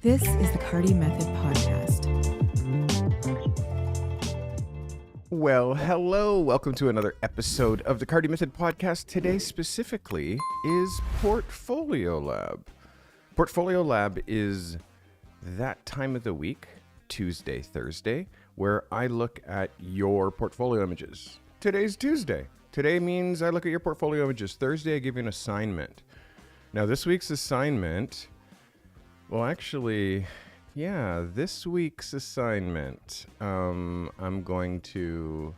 This is the Carty Method Podcast. Well, hello. Welcome to another episode of the Carty Method Podcast. Today specifically is Portfolio Lab. Portfolio Lab is that time of the week, Tuesday, Thursday, where I look at your portfolio images. Today's Tuesday. Today means I look at your portfolio images. Thursday, I give you an assignment. Now, this week's assignment, this week's assignment, I'm going to,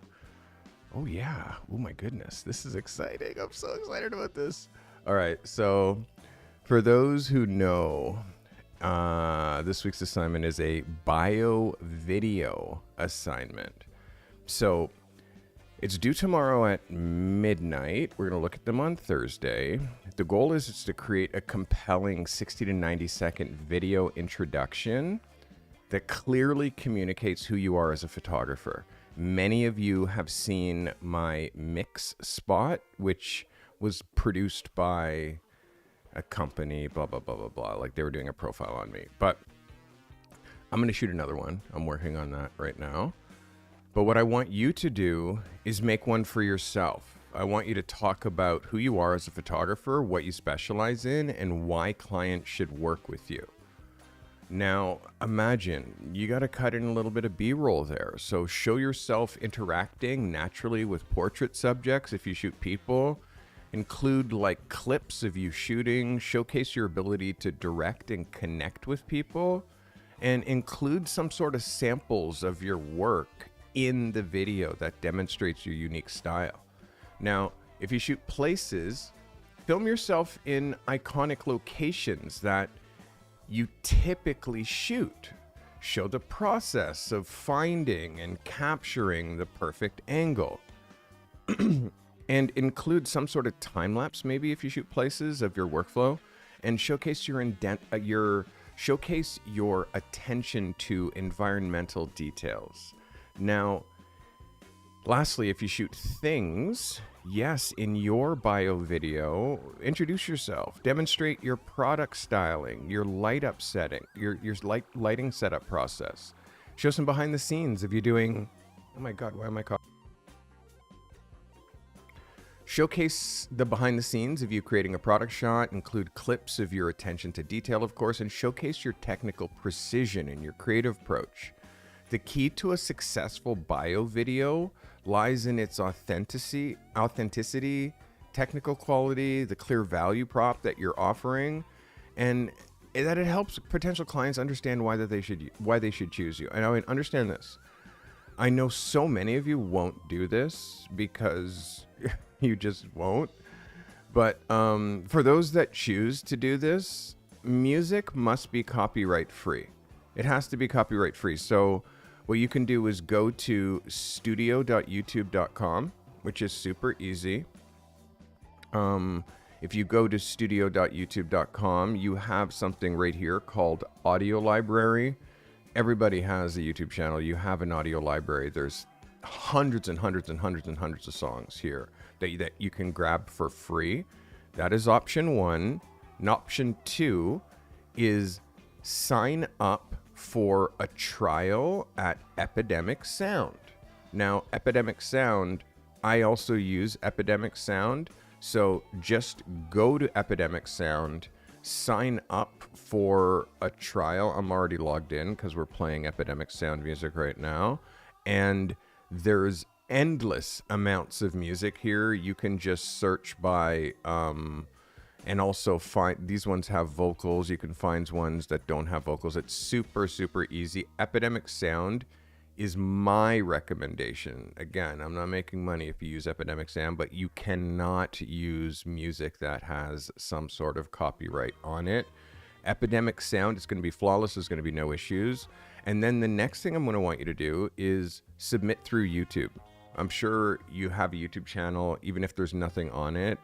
oh my goodness, this is exciting. I'm so excited about this. All right, so for those who know, this week's assignment is a bio video assignment. So it's due tomorrow at midnight. We're going to look at them on Thursday. The goal is to create a compelling 60 to 90 second video introduction that clearly communicates who you are as a photographer. Many of you have seen my mix spot, which was produced by a company, blah, blah, blah, blah, blah. Like they were doing a profile on me. But I'm going to shoot another one. I'm working on that right now. But what I want you to do is make one for yourself. I want you to talk about who you are as a photographer, what you specialize in, and why clients should work with you. Now, imagine you got to cut in a little bit of B-roll there. So show yourself interacting naturally with portrait subjects. If you shoot people, include like clips of you shooting, showcase your ability to direct and connect with people, and include some sort of samples of your work in the video that demonstrates your unique style. Now, if you shoot places, film yourself in iconic locations that you typically shoot. Show the process of finding and capturing the perfect angle. And include some sort of time lapse, maybe if you shoot places, of your workflow, and showcase showcase your attention to environmental details. Now, lastly, if you shoot things, yes, in your bio video, introduce yourself, demonstrate your product styling, your light up setting, your lighting setup process. Show some behind the scenes of you doing, oh my God, why am I coughing? Showcase the behind the scenes of you creating a product shot, include clips of your attention to detail, of course, and showcase your technical precision and your creative approach. The key to a successful bio video lies in its authenticity, technical quality, the clear value prop that you're offering, and that it helps potential clients understand why they should choose you. And I understand this. I know so many of you won't do this because you just won't. But for those that choose to do this, music must be copyright free. It has to be copyright free. So what you can do is go to studio.youtube.com, which is super easy. If you go to studio.youtube.com, you have something right here called Audio Library. Everybody has a YouTube channel. You have an audio library. There's hundreds and hundreds and hundreds and hundreds of songs here that you can grab for free. That is option one. And option two is sign up for a trial at Epidemic Sound. Now, Epidemic Sound, I also use Epidemic Sound. So just go to Epidemic Sound, sign up for a trial. I'm already logged in because we're playing Epidemic Sound music right now. And there's endless amounts of music here. You can just search by, and also find, these ones have vocals. You can find ones that don't have vocals. It's super, super easy. Epidemic Sound is my recommendation. Again, I'm not making money if you use Epidemic Sound, but you cannot use music that has some sort of copyright on it. Epidemic Sound is going to be flawless. There's going to be no issues. And then the next thing I'm going to want you to do is submit through YouTube. I'm sure you have a YouTube channel, even if there's nothing on it.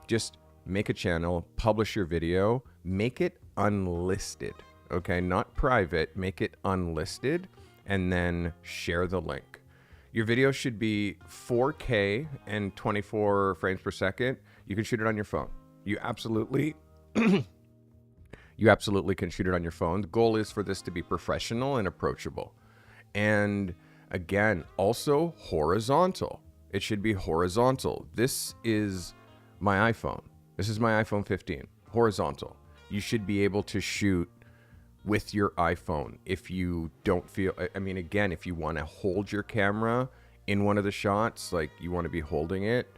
Just make a channel, publish your video, make it unlisted, okay? Not private, make it unlisted, and then share the link. Your video should be 4K and 24 frames per second. You can shoot it on your phone. You absolutely you absolutely can shoot it on your phone. The goal is for this to be professional and approachable. And again, also horizontal. It should be horizontal. This is my iPhone. This is my iPhone 15, horizontal. You should be able to shoot with your iPhone if you don't feel, I mean, again, if you want to hold your camera in one of the shots, like you want to be holding it,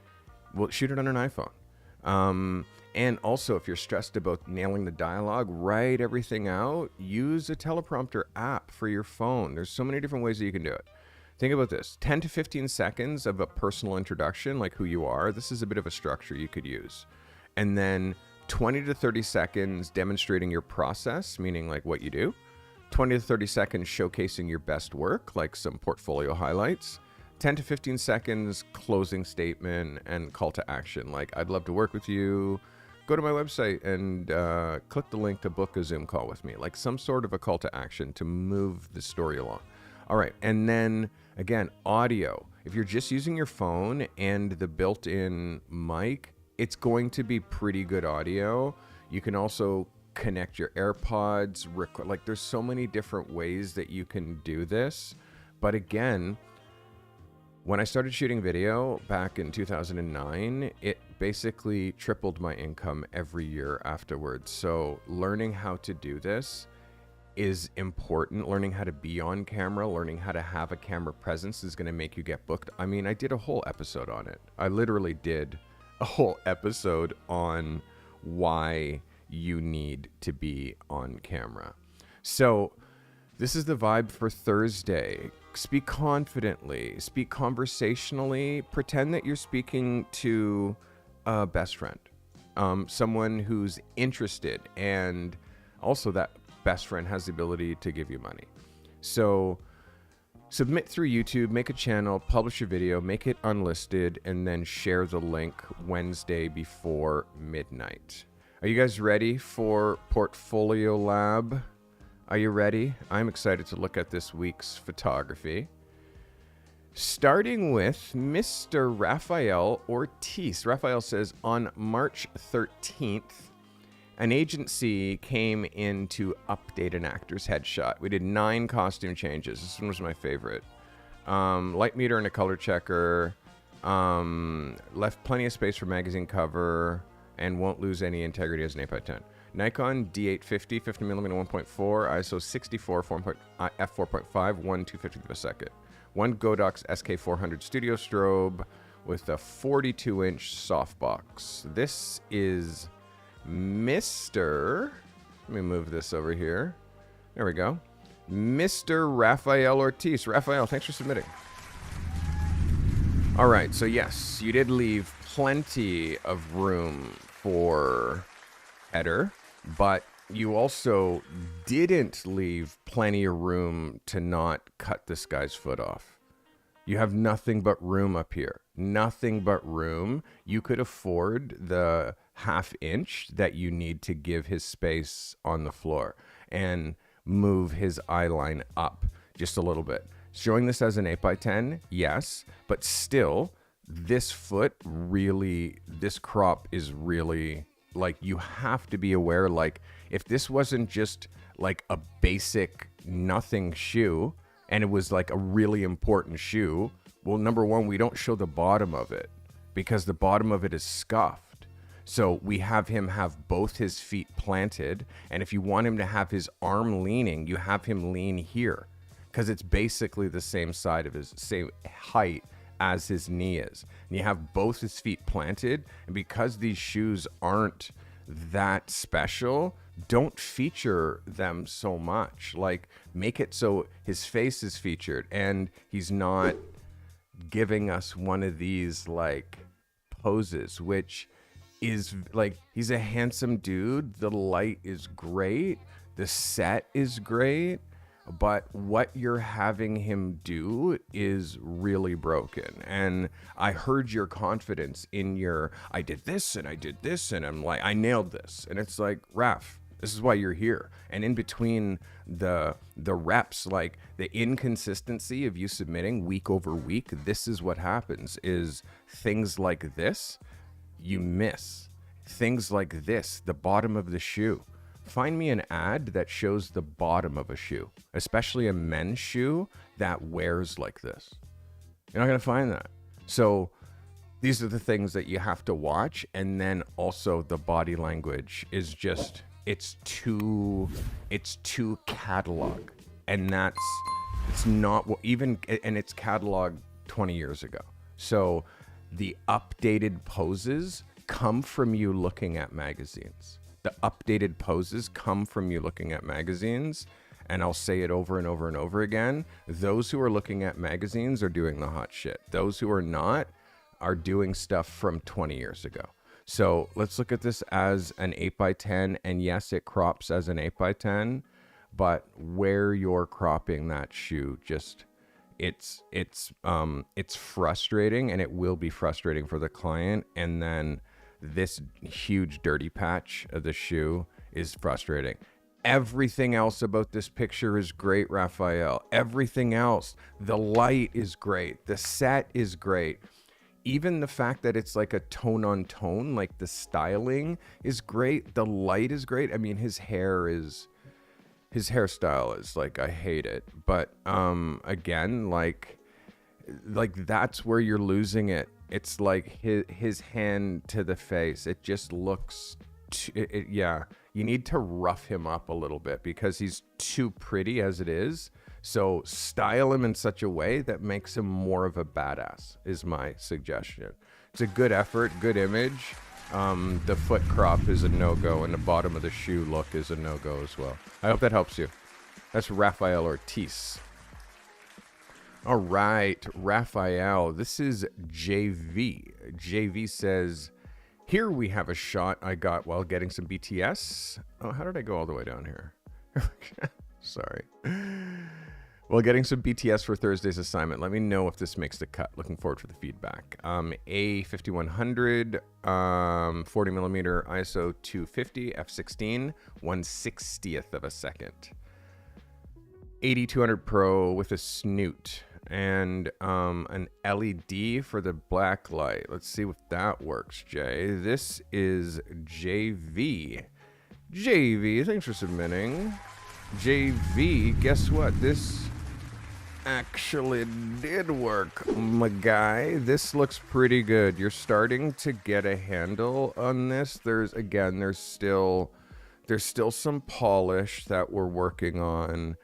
well, shoot it on an iPhone. And also, if you're stressed about nailing the dialogue, write everything out, use a teleprompter app for your phone. There's so many different ways that you can do it. Think about this, 10 to 15 seconds of a personal introduction, like who you are. This is a bit of a structure you could use. And then 20 to 30 seconds demonstrating your process, meaning like what you do. 20 to 30 seconds showcasing your best work, like some portfolio highlights. 10 to 15 seconds closing statement and call to action, like I'd love to work with you. Go to my website and click the link to book a Zoom call with me, like some sort of a call to action to move the story along. All right, and then again, audio. If you're just using your phone and the built-in mic, it's going to be pretty good audio. You can also connect your AirPods, like there's so many different ways that you can do this. But again, when I started shooting video back in 2009, it basically tripled my income every year afterwards. So learning how to do this is important. Learning how to be on camera, learning how to have a camera presence is going to make you get booked. I mean, I did a whole episode on it. I literally did a whole episode on why you need to be on camera. So this is the vibe for Thursday. Speak confidently, speak conversationally, pretend that you're speaking to a best friend, someone who's interested, and also that best friend has the ability to give you money. So submit through YouTube, make a channel, publish a video, make it unlisted, and then share the link Wednesday before midnight. Are you guys ready for Portfolio Lab? Are you ready? I'm excited to look at this week's photography. Starting with Mr. Rafael Ortiz. Rafael says, on March 13th, an agency came in to update an actor's headshot. We did 9 costume changes. This one was my favorite. Light meter and a color checker. Left plenty of space for magazine cover and won't lose any integrity as an 8x10. Nikon D850, 50mm 1.4, ISO 64, f4.5, 1/250th of a second. One Godox SK400 studio strobe with a 42-inch softbox. This is Mr. Let me move this over here. There we go. Mr. Rafael Ortiz. Rafael, thanks for submitting. All right, so yes, you did leave plenty of room for header, but you also didn't leave plenty of room to not cut this guy's foot off. You have nothing but room up here. Nothing but room. You could afford the ½ inch that you need to give his space on the floor and move his eye line up just a little bit. Showing this as an 8x10, yes, but still, this foot really, this crop is really, like, you have to be aware, like, if this wasn't just like a basic nothing shoe and it was like a really important shoe, well, number one, we don't show the bottom of it because the bottom of it is scuffed. So we have him have both his feet planted, and if you want him to have his arm leaning, you have him lean here because it's basically the same side of his, same height as his knee is. And you have both his feet planted, and because these shoes aren't that special, don't feature them so much. Like, make it so his face is featured and he's not giving us one of these like poses, which is like, he's a handsome dude, the light is great, the set is great, but what you're having him do is really broken. And I heard your confidence in your, I did this and I did this and I'm like, I nailed this. And it's like, Raf, this is why you're here. And in between the reps, like the inconsistency of you submitting week over week, this is what happens, is things like this, you miss. Things like this, the bottom of the shoe, find me an ad that shows the bottom of a shoe, especially a men's shoe that wears like this. You're not going to find that. So these are the things that you have to watch. And then also the body language is just, it's too catalog. And it's not even, and it's catalog 20 years ago. So the updated poses come from you looking at magazines. The updated poses come from you looking at magazines. And I'll say it over and over and over again. Those who are looking at magazines are doing the hot shit. Those who are not are doing stuff from 20 years ago. So let's look at this as an 8x10. And yes, it crops as an 8x10. But where you're cropping that shoe, just it's frustrating, and it will be frustrating for the client. And then this huge dirty patch of the shoe is frustrating. Everything else about this picture is great, Raphael. Everything else, the light is great. The set is great. Even the fact that it's like a tone on tone, like the styling is great. The light is great. I mean, his hairstyle is like, I hate it. But again, like that's where you're losing it. It's like his hand to the face. It just looks, yeah. You need to rough him up a little bit because he's too pretty as it is. So style him in such a way that makes him more of a badass is my suggestion. It's a good effort, good image. The foot crop is a no-go, and the bottom of the shoe look is a no-go as well. I hope that helps you. That's Rafael Ortiz. All right, Raphael, this is JV. JV says, here we have a shot I got while getting some BTS. Oh, how did I go all the way down here? Sorry. While getting some BTS for Thursday's assignment. Let me know if this makes the cut. Looking forward to the feedback. A5100, 40 millimeter ISO 250, f16, 1/60th of a second. 8200 Pro with a snoot. And an LED for the black light. Let's see if that works, Jay. This is JV. JV, thanks for submitting. JV, guess what? This actually did work, my guy. This looks pretty good. You're starting to get a handle on this. There's still some polish that we're working on.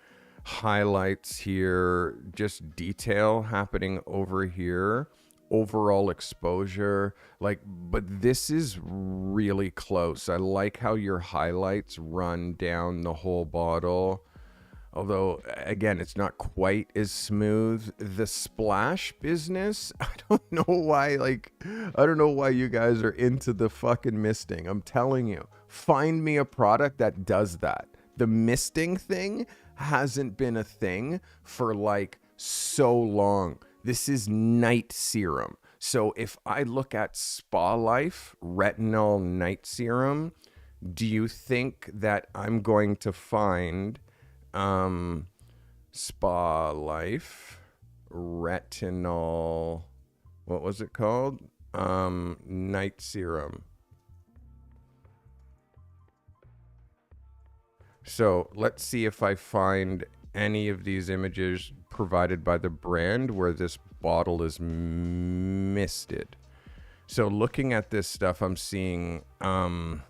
Highlights here, just detail happening over here, overall exposure, but this is really close. I like how your highlights run down the whole bottle, although again, it's not quite as smooth. The splash business, I don't know why you guys are into the fucking misting. I'm telling you, find me a product that does that. The misting thing hasn't been a thing for like so long. This is night serum. So if I look at Spa Life retinol night serum, do you think that I'm going to find Spa Life retinol, what was it called? Night serum. So let's see if I find any of these images provided by the brand where this bottle is misted. So looking at this stuff, I'm seeing, like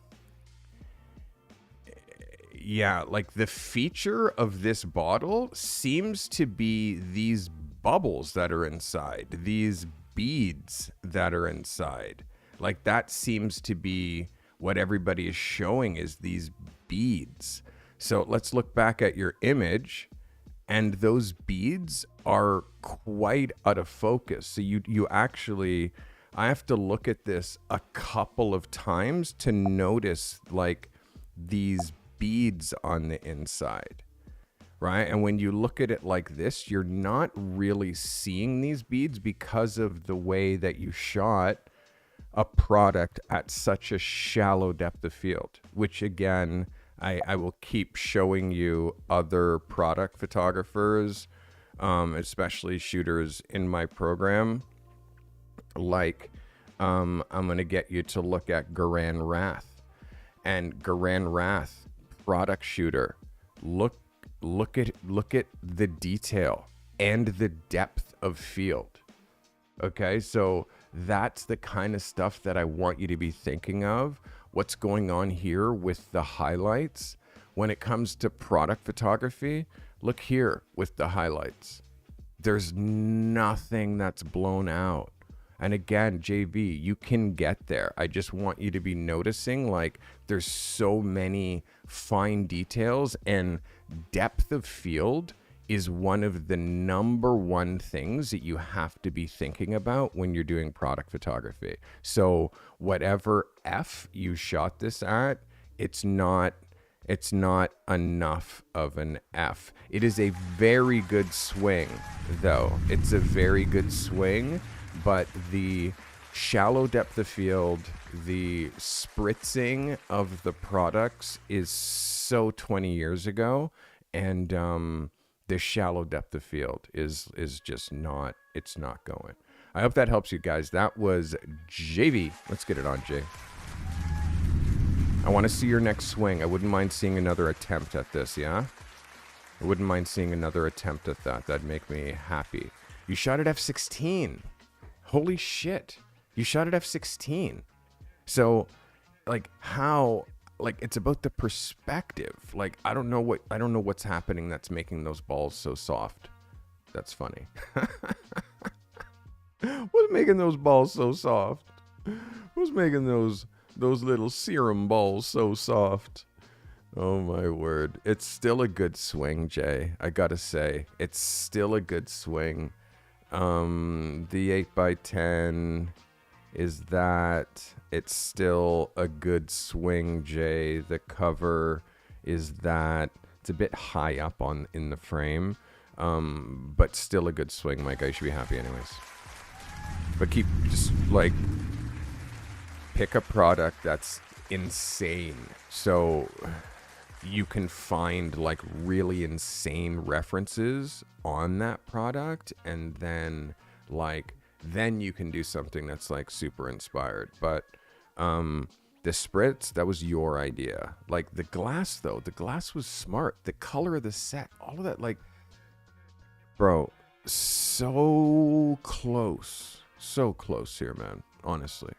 the feature of this bottle seems to be these bubbles that are inside, these beads that are inside. Like that seems to be what everybody is showing, is these beads. So let's look back at your image, and those beads are quite out of focus. So you actually, I have to look at this a couple of times to notice like these beads on the inside, right? And when you look at it like this, you're not really seeing these beads because of the way that you shot a product at such a shallow depth of field, which again, I will keep showing you other product photographers, especially shooters in my program. Like, I'm going to get you to look at Garan Rath. And Garan Rath product shooter, look at the detail and the depth of field. Okay, so that's the kind of stuff that I want you to be thinking of. What's going on here with the highlights? When it comes to product photography, look here with the highlights. There's nothing that's blown out. And again, JV, you can get there. I just want you to be noticing, like, there's so many fine details, and depth of field is one of the number one things that you have to be thinking about when you're doing product photography. So whatever F you shot this at, it's not enough of an F. It is a very good swing, though. It's a very good swing, but the shallow depth of field, the spritzing of the products is so 20 years ago, and the shallow depth of field is just not, it's not going. I hope that helps you guys. That was JV. Let's get it on, Jay. I want to see your next swing. I wouldn't mind seeing another attempt at this, yeah? I wouldn't mind seeing another attempt at that. That'd make me happy. You shot at f16. Holy shit. You shot at f16. So, like, how... Like, it's about the perspective. Like, I don't know what's happening that's making those balls so soft. That's funny. What's making those balls so soft? What's making those little serum balls so soft? Oh my word. It's still a good swing, Jay. I gotta say, it's still a good swing. The 8x10 is that it's still a good swing, Jay. The cover is that it's a bit high up in the frame, but still a good swing, Mike. I should be happy anyways. But just like pick a product that's insane, so you can find like really insane references on that product, and then you can do something that's like super inspired. But the spritz, that was your idea. Like the glass, though, the glass was smart. The color of the set, all of that, like, bro, so close here, man. Honestly,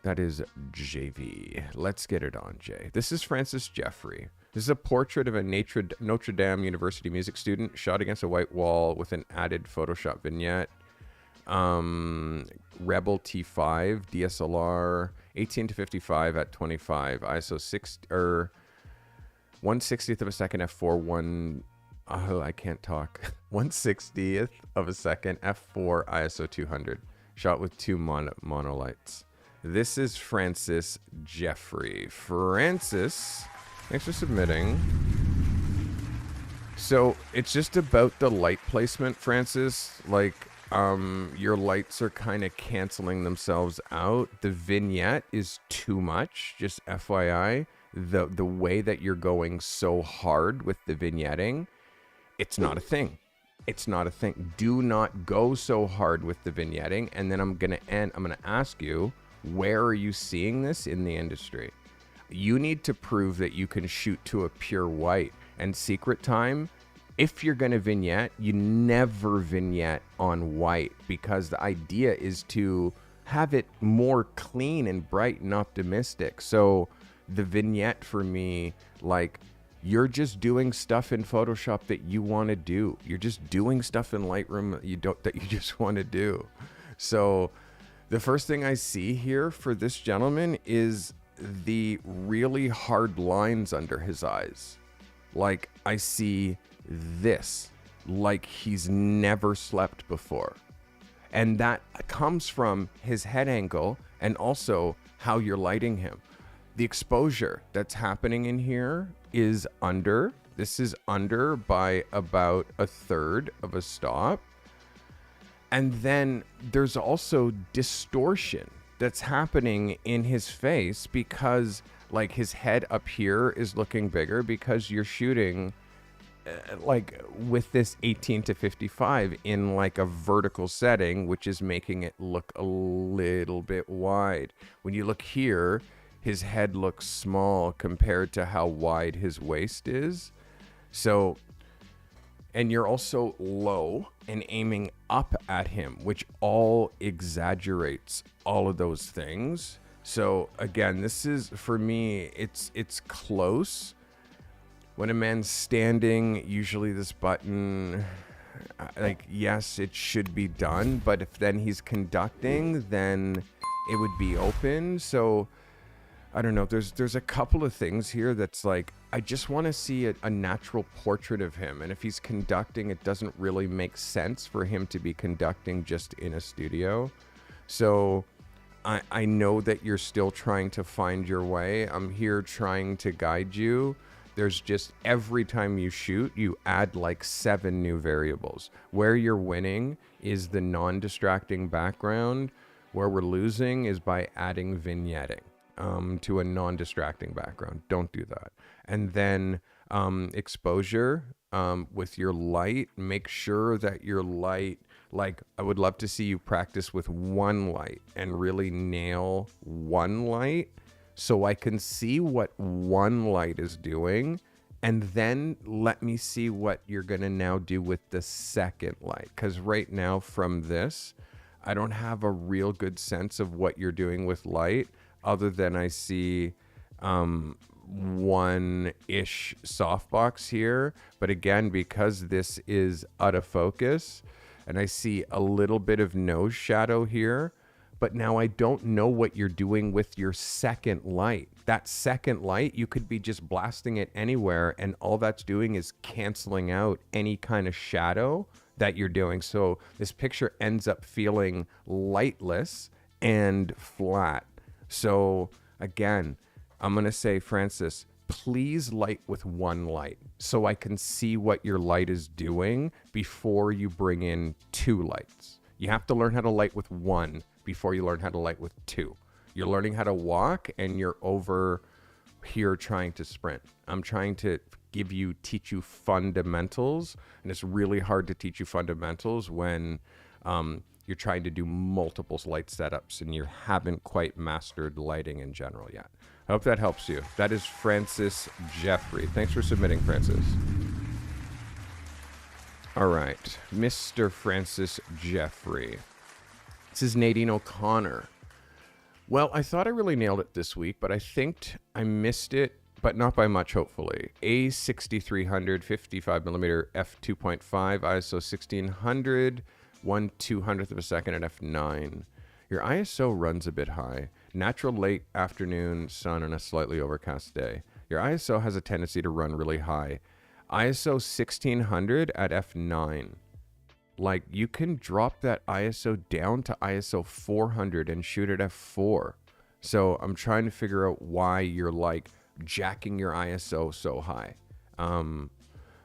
that is JV. Let's get it on, Jay. This is Francis Jeffrey. This is a portrait of a Notre Dame University music student shot against a white wall with an added Photoshop vignette. Rebel T5 DSLR 18-55 at 25 ISO 6 or 1/60th of a second f4 I can't talk 1/60th of a second f4 ISO 200, shot with two monolights. This is Francis Jeffrey. Francis, thanks for submitting. So it's just about the light placement, Francis. Like, your lights are kind of canceling themselves out. The vignette is too much, just FYI. The way that you're going so hard with the vignetting, it's not a thing. It's not a thing. Do not go so hard with the vignetting. And then I'm going to ask you, where are you seeing this in the industry? You need to prove that you can shoot to a pure white. And secret time, if you're going to vignette, you never vignette on white, because the idea is to have it more clean and bright and optimistic. So the vignette for me, like, you're just doing stuff in Photoshop that you want to do. You're just doing stuff in Lightroom that you just want to do. So the first thing I see here for this gentleman is the really hard lines under his eyes. Like, I see this, like he's never slept before. And that comes from his head angle and also how you're lighting him. The exposure that's happening in here is under. This is under by about a third of a stop. And then there's also distortion that's happening in his face, because like his head up here is looking bigger because you're shooting like with this 18-55 in like a vertical setting, which is making it look a little bit wide. When you look here, his head looks small compared to how wide his waist is. So, and you're also low and aiming up at him, which all exaggerates all of those things. So again, this is, for me, it's close. When a man's standing, usually this button, like, yes, it should be done, but if then he's conducting, then it would be open. So I don't know. There's a couple of things here that's like, I just want to see a natural portrait of him. And if he's conducting, it doesn't really make sense for him to be conducting just in a studio. So I know that you're still trying to find your way. I'm here trying to guide you. There's just, every time you shoot, you add like 7 new variables. Where you're winning is the non-distracting background. Where we're losing is by adding vignetting to a non-distracting background. Don't do that. And then exposure with your light. Make sure that your light, like, I would love to see you practice with one light and really nail one light, so I can see what one light is doing, and then let me see what you're going to now do with the second light. Because right now from this, I don't have a real good sense of what you're doing with light, other than I see one-ish softbox here. But again, because this is out of focus, and I see a little bit of nose shadow here, but now I don't know what you're doing with your second light. That second light, you could be just blasting it anywhere, and all that's doing is canceling out any kind of shadow that you're doing. So this picture ends up feeling lightless and flat. So again, I'm going to say, Francis, please light with one light so I can see what your light is doing before you bring in 2 lights. You have to learn how to light with 1 before you learn how to light with 2. You're learning how to walk, and you're over here trying to sprint. I'm trying to teach you fundamentals, and it's really hard to teach you fundamentals when you're trying to do multiple light setups and you haven't quite mastered lighting in general yet. I hope that helps you. That is Francis Jeffrey. Thanks for submitting, Francis. All right, Mr. Francis Jeffrey. This is Nadine O'Connor. Well, I thought I really nailed it this week, but I think I missed it, but not by much, hopefully. A6300 55mm f2.5 ISO 1600 1/200th of a second at f9. Your ISO runs a bit high. Natural late afternoon sun on a slightly overcast day. Your ISO has a tendency to run really high. ISO 1600 at f9. Like, you can drop that ISO down to ISO 400 and shoot at f4. So I'm trying to figure out why you're like jacking your ISO so high.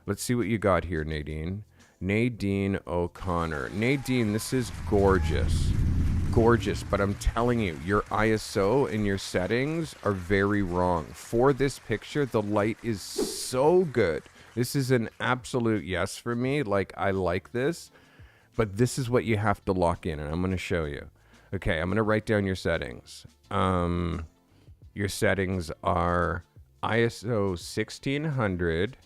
Let's see what you got here, Nadine. Nadine O'Connor. Nadine, this is gorgeous. Gorgeous, but I'm telling you, your ISO and your settings are very wrong. For this picture, the light is so good. This is an absolute yes for me. Like, I like this, but this is what you have to lock in, and I'm going to show you. Okay, I'm going to write down your settings. Your settings are ISO 1600,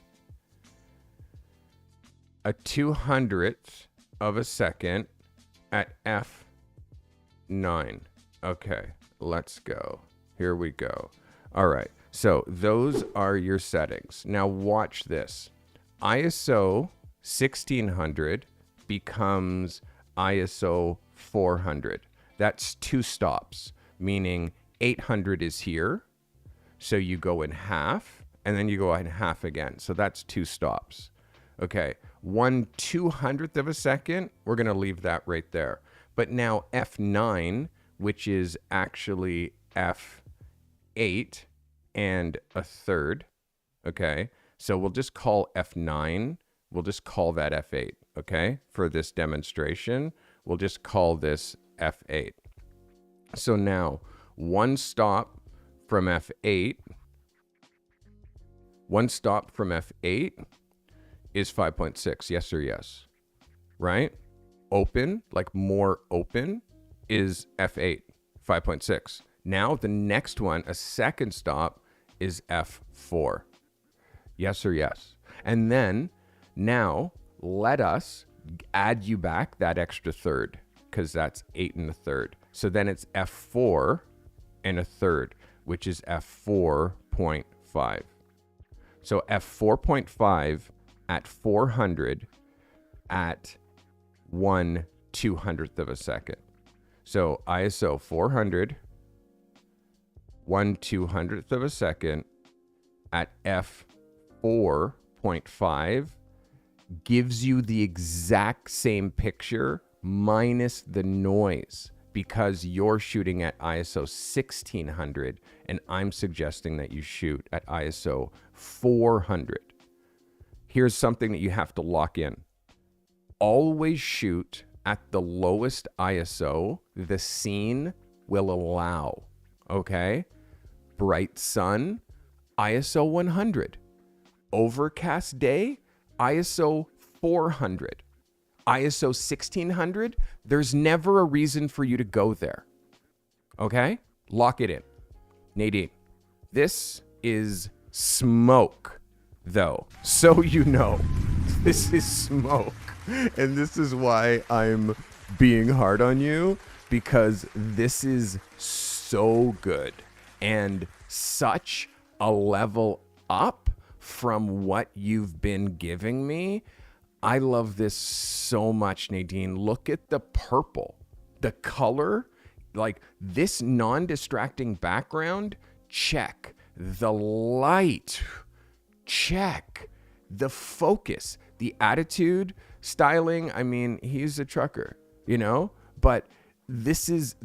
a 200th of a second at f9. Okay, let's go. Here we go. All right. So those are your settings. Now watch this. ISO 1600 becomes ISO 400. That's 2 stops, meaning 800 is here. So you go in half, and then you go in half again. So that's 2 stops. Okay, 1/200th of a second, we're going to leave that right there. But now f9, which is actually f8, and a third. Okay, so we'll just call f9, we'll just call that f8. Okay, for this demonstration, we'll just call this f8. So now 1 stop from f8, 1 stop from f8 is 5.6. Yes or yes, right? Open, like more open, is f8, 5.6. Now the next one, a second stop, is F4. Yes or yes? And then now let us add you back that extra third, because that's 8 1/3. So then it's F4 1/3, which is F4.5. So F4.5 at 400 at 1/200th of a second. So ISO 400, 1/200th of a second at F4.5 gives you the exact same picture minus the noise, because you're shooting at ISO 1600 and I'm suggesting that you shoot at ISO 400. Here's something that you have to lock in. Always shoot at the lowest ISO the scene will allow, okay? Bright sun, ISO 100. Overcast day, ISO 400. ISO 1600, there's never a reason for you to go there, okay? Lock it in. Nadine, this is smoke, though, so you know. This is smoke. And this is why I'm being hard on you, because this is so good and such a level up from what you've been giving me. I love this so much, Nadine. Look at the purple, the color, like this non-distracting background, check. The light, check. The focus, the attitude, styling. I mean, he's a trucker, you know, but this is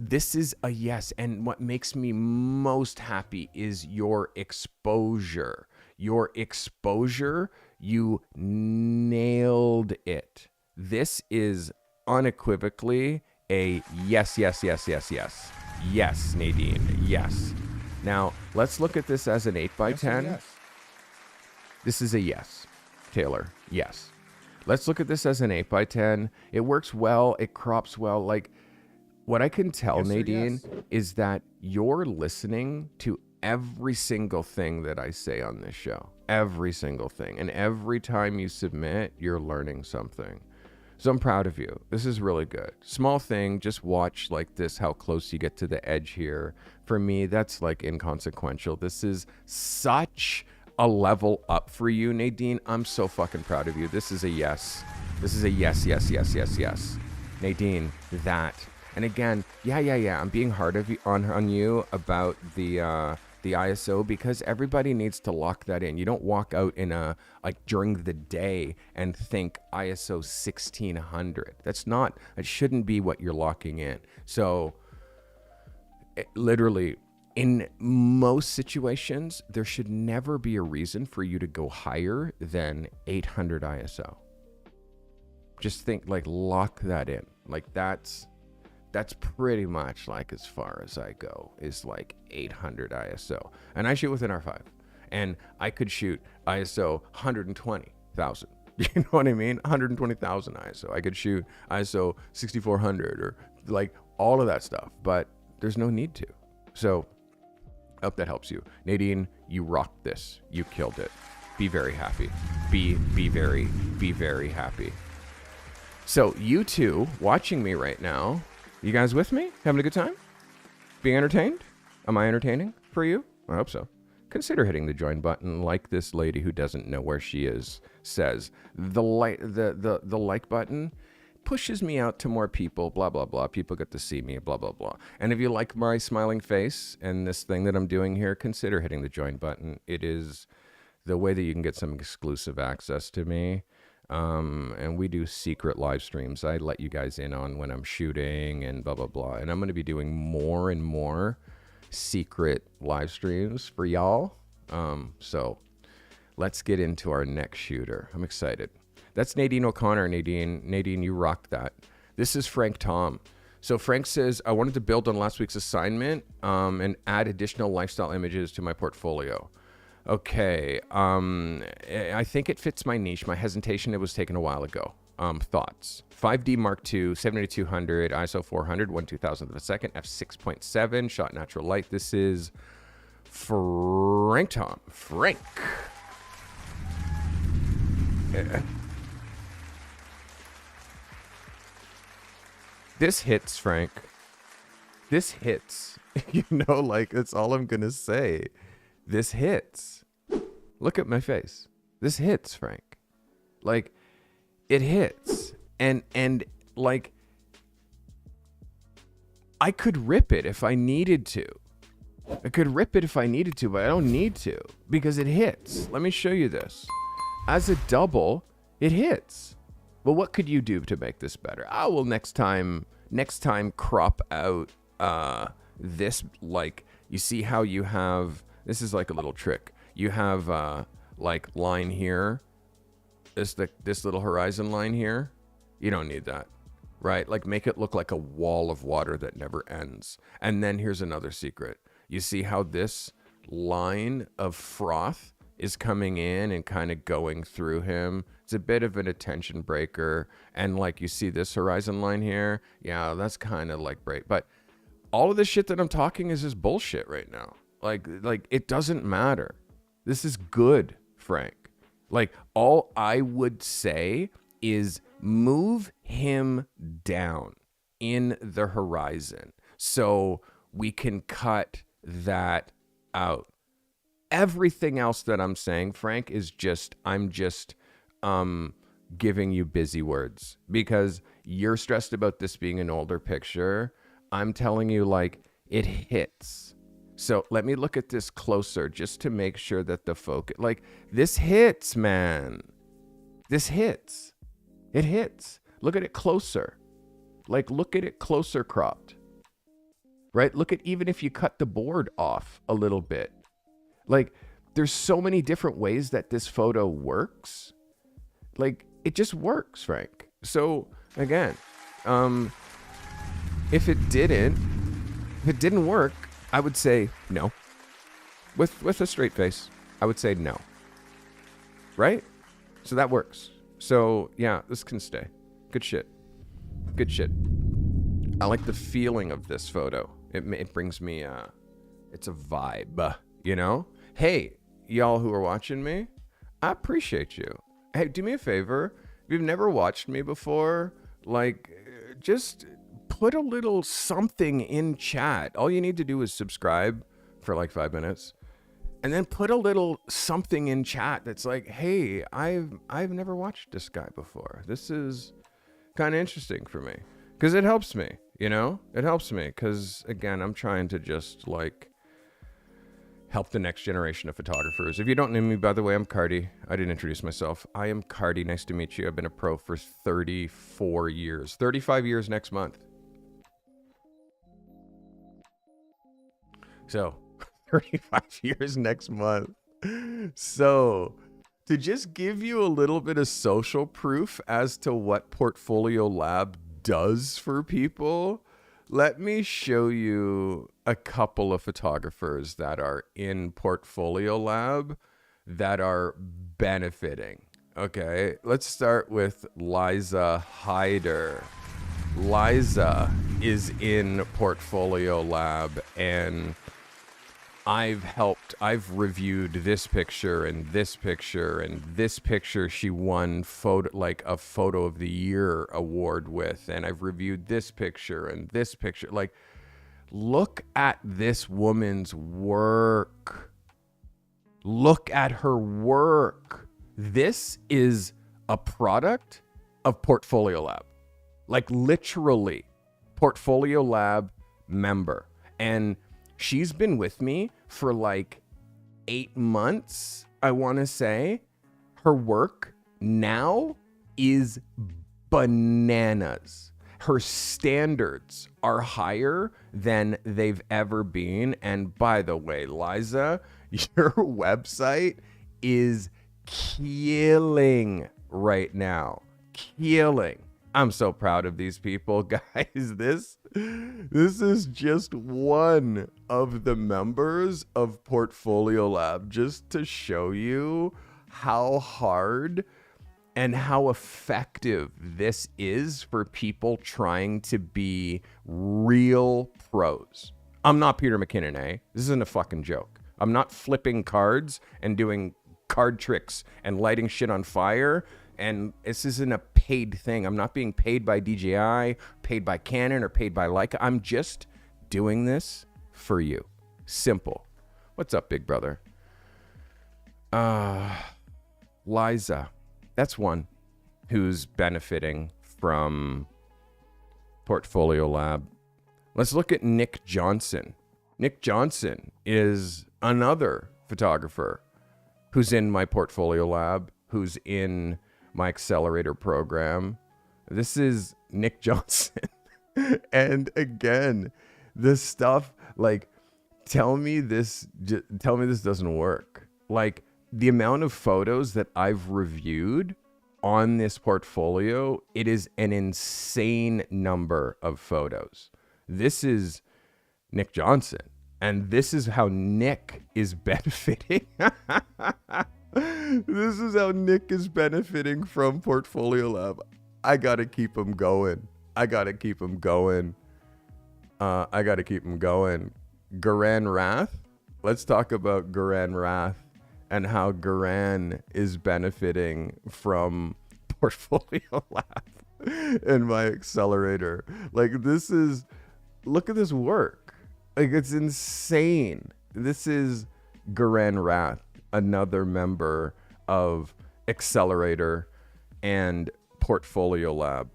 a yes. And what makes me most happy is your exposure. Your exposure, you nailed it. This is unequivocally a yes, yes, yes, yes, yes. Yes, Nadine, yes. Now, let's look at this as an 8x10. Yes. This is a yes. Taylor, yes. Let's look at this as an 8x10. It works well. It crops well. Like, what I can tell, yes, Nadine, is that you're listening to every single thing that I say on this show. Every single thing. And every time you submit, you're learning something. So I'm proud of you. This is really good. Small thing, just watch like this, how close you get to the edge here. For me, that's like inconsequential. This is such a level up for you, Nadine. I'm so fucking proud of you. This is a yes. This is a yes, yes, yes, yes, yes. Nadine, that. And again, yeah. I'm being hard on you about the ISO, because everybody needs to lock that in. You don't walk out in during the day and think ISO 1600. It shouldn't be what you're locking in. So literally, in most situations, there should never be a reason for you to go higher than 800 ISO. Just think, like, lock that in. Like, that's pretty much like as far as I go, is like 800 ISO. And I shoot with an R5. And I could shoot ISO 120,000. You know what I mean? 120,000 ISO. I could shoot ISO 6400 or like all of that stuff. But there's no need to. So I hope that helps you. Nadine, you rocked this. You killed it. Be very happy. Be very happy. So you two watching me right now, you guys with me? Having a good time? Being entertained? Am I entertaining for you? I hope so. Consider hitting the join button, like this lady who doesn't know where she is says. The like button pushes me out to more people, blah, blah, blah. People get to see me, blah, blah, blah. And if you like my smiling face and this thing that I'm doing here, consider hitting the join button. It is the way that you can get some exclusive access to me. And we do secret live streams. I let you guys in on when I'm shooting and blah, blah, blah. And I'm going to be doing more and more secret live streams for y'all. So let's get into our next shooter. I'm excited. That's Nadine O'Connor. Nadine, you rocked that. This is Frank Tom. So Frank says, I wanted to build on last week's assignment and add additional lifestyle images to my portfolio. Okay. I think it fits my niche. My hesitation, it was taken a while ago. Thoughts. 5D Mark II, 7200, ISO 400, 1/2000th of a second, f6.7, shot natural light. This is Frank Tom. Frank. Yeah. This hits, Frank. This hits. You know, like, that's all I'm going to say. This hits. Look at my face. This hits, Frank. Like, it hits. And like, I could rip it if I needed to. I could rip it if I needed to, but I don't need to because it hits. Let me show you this. As a double, it hits. Well, what could you do to make this better? Oh, well, next time crop out this, like, you see how you have, this is like a little trick. You have like line here, this little horizon line here. You don't need that, right? Like, make it look like a wall of water that never ends. And then here's another secret. You see how this line of froth is coming in and kind of going through him. It's a bit of an attention breaker. And like, you see this horizon line here. Yeah, that's kind of like break. But all of this shit that I'm talking is just bullshit right now. Like it doesn't matter. This is good, Frank. Like, all I would say is move him down in the horizon so we can cut that out. Everything else that I'm saying, Frank, is just, I'm just giving you busy words because you're stressed about this being an older picture. I'm telling you, like, it hits. So let me look at this closer just to make sure that the focus, like, this hits, man. This hits. It hits. Look at it closer. Like, look at it closer cropped. Right? Look at, even if you cut the board off a little bit. Like, there's so many different ways that this photo works. Like, it just works, Frank. So, again, if it didn't work, I would say no. With a straight face, I would say no. Right? So that works. So, yeah, this can stay. Good shit. Good shit. I like the feeling of this photo. It brings me, it's a vibe, you know? Hey, y'all who are watching me, I appreciate you. Hey, do me a favor. If you've never watched me before, like, just put a little something in chat. All you need to do is subscribe for like 5 minutes. And then put a little something in chat that's like, hey, I've never watched this guy before. This is kind of interesting for me. Because it helps me, you know? It helps me because, again, I'm trying to just, like, help the next generation of photographers. If you don't know me, by the way, I'm Carty. I didn't introduce myself. I am Carty. Nice to meet you. I've been a pro for 34 years. 35 years next month. So, 35 years next month. So, to just give you a little bit of social proof as to what Portfolio Lab does for people, let me show you a couple of photographers that are in Portfolio Lab that are benefiting. Okay, let's start with Liza Hyder. Liza is in Portfolio Lab, and I've reviewed this picture and this picture and this picture she won a photo of the year award with, and I've reviewed this picture and this picture. Like, look at this woman's work. Look at her work. This is a product of Portfolio Lab. Like, literally, Portfolio Lab member. And she's been with me for like 8 months, I want to say. Her work now is bananas. Her standards are higher than they've ever been. And by the way, Liza, your website is killing right now. Killing. I'm so proud of these people, guys. This is just one of the members of Portfolio Lab, just to show you how hard and how effective this is for people trying to be real pros. I'm not Peter McKinnon, eh? This isn't a fucking joke. I'm not flipping cards and doing card tricks and lighting shit on fire. And this isn't a paid thing. I'm not being paid by DJI, paid by Canon, or paid by Leica. I'm just doing this for you. Simple. What's up, big brother? Liza. That's one who's benefiting from Portfolio Lab. Let's look at Nick Johnson. Nick Johnson is another photographer who's in my Portfolio Lab, who's in my accelerator program. This is Nick Johnson. And again, this stuff, like, tell me this doesn't work. Like, the amount of photos that I've reviewed on this portfolio, it is an insane number of photos. This is Nick Johnson, and this is how Nick is benefiting. This is how Nick is benefiting from Portfolio Lab. I gotta keep him going. Garan Rath. Let's talk about Garan Rath and how Garan is benefiting from Portfolio Lab and my accelerator. Like, look at this work. Like, it's insane. This is Garan Rath, another member of Accelerator and Portfolio Lab.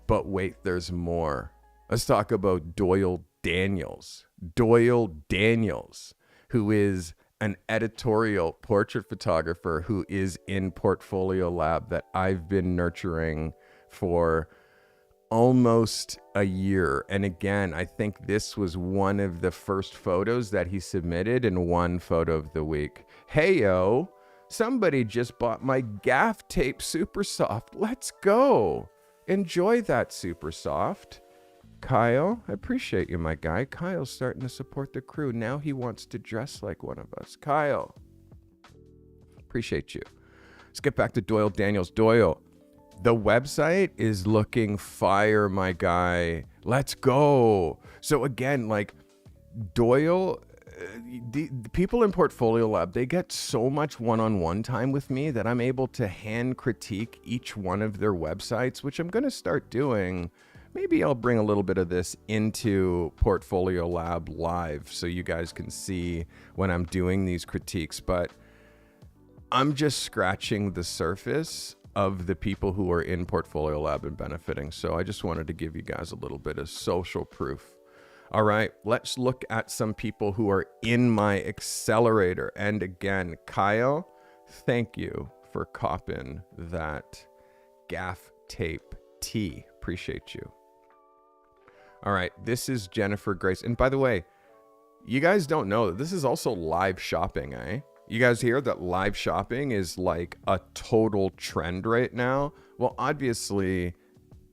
But wait, there's more. Let's talk about Doyle Daniels. Doyle Daniels, who is an editorial portrait photographer who is in Portfolio Lab that I've been nurturing for almost a year. And again, I think this was one of the first photos that he submitted in one photo of the week. Hey, yo, somebody just bought my gaff tape super soft. Let's go. Enjoy that super soft. Kyle, I appreciate you, my guy. Kyle's starting to support the crew. Now he wants to dress like one of us. Kyle, appreciate you. Let's get back to Doyle Daniels. Doyle, the website is looking fire, my guy. Let's go. So again, like, Doyle, the people in Portfolio Lab, they get so much one-on-one time with me that I'm able to hand critique each one of their websites, which I'm going to start doing. Maybe I'll bring a little bit of this into Portfolio Lab Live so you guys can see when I'm doing these critiques. But I'm just scratching the surface of the people who are in Portfolio Lab and benefiting. So I just wanted to give you guys a little bit of social proof. All right, let's look at some people who are in my accelerator. And again, Kyle, thank you for copping that gaff tape tee. Appreciate you. All right, this is Jennifer Grace. And by the way, you guys don't know that this is also live shopping, eh? You guys hear that live shopping is like a total trend right now? Well, obviously,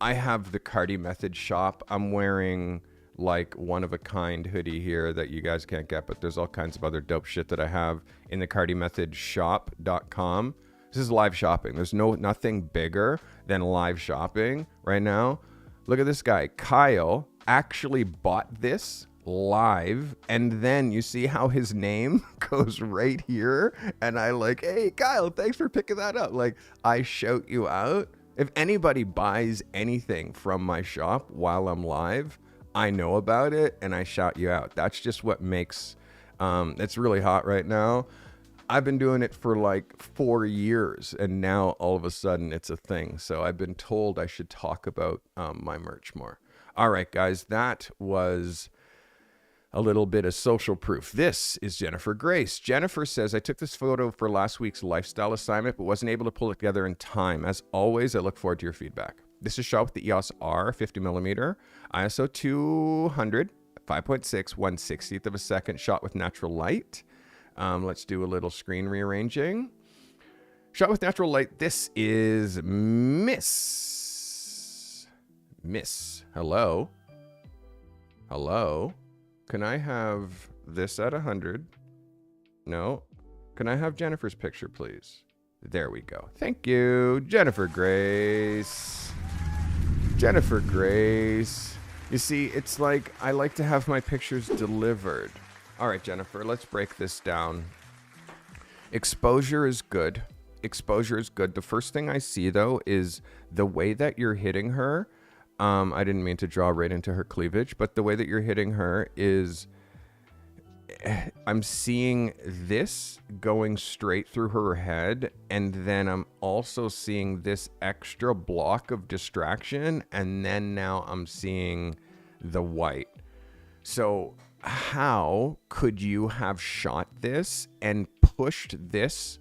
I have the Carty Method shop. I'm wearing like one-of-a-kind hoodie here that you guys can't get, but there's all kinds of other dope shit that I have in the Carty Method shop.com. This is live shopping. There's nothing bigger than live shopping right now. Look at this guy. Kyle actually bought this live, and then you see how his name goes right here, and I like, hey Kyle, thanks for picking that up. Like, I shout you out. If anybody buys anything from my shop while I'm live, I know about it and I shout you out. That's just what makes it's really hot right now. I've been doing it for like 4 years, and now all of a sudden it's a thing. So I've been told I should talk about my merch more. All right, guys, that was a little bit of social proof. This is Jennifer Grace. Jennifer says, I took this photo for last week's lifestyle assignment, but wasn't able to pull it together in time. As always, I look forward to your feedback. This is shot with the EOS R 50mm, ISO 200, 5.6, 1/60th of a second, shot with natural light. Let's do a little screen rearranging. Shot with natural light. This is Miss Miss. Hello? Hello? Can I have this at 100? No. Can I have Jennifer's picture, please? There we go. Thank you. Jennifer Grace. Jennifer Grace. You see, it's like I like to have my pictures delivered. All right, Jennifer, let's break this down. Exposure is good. Exposure is good. The first thing I see, though, is the way that you're hitting her. I didn't mean to draw right into her cleavage, but the way that you're hitting her is... I'm seeing this going straight through her head, and then I'm also seeing this extra block of distraction, and then now I'm seeing the white. So how could you have shot this and pushed this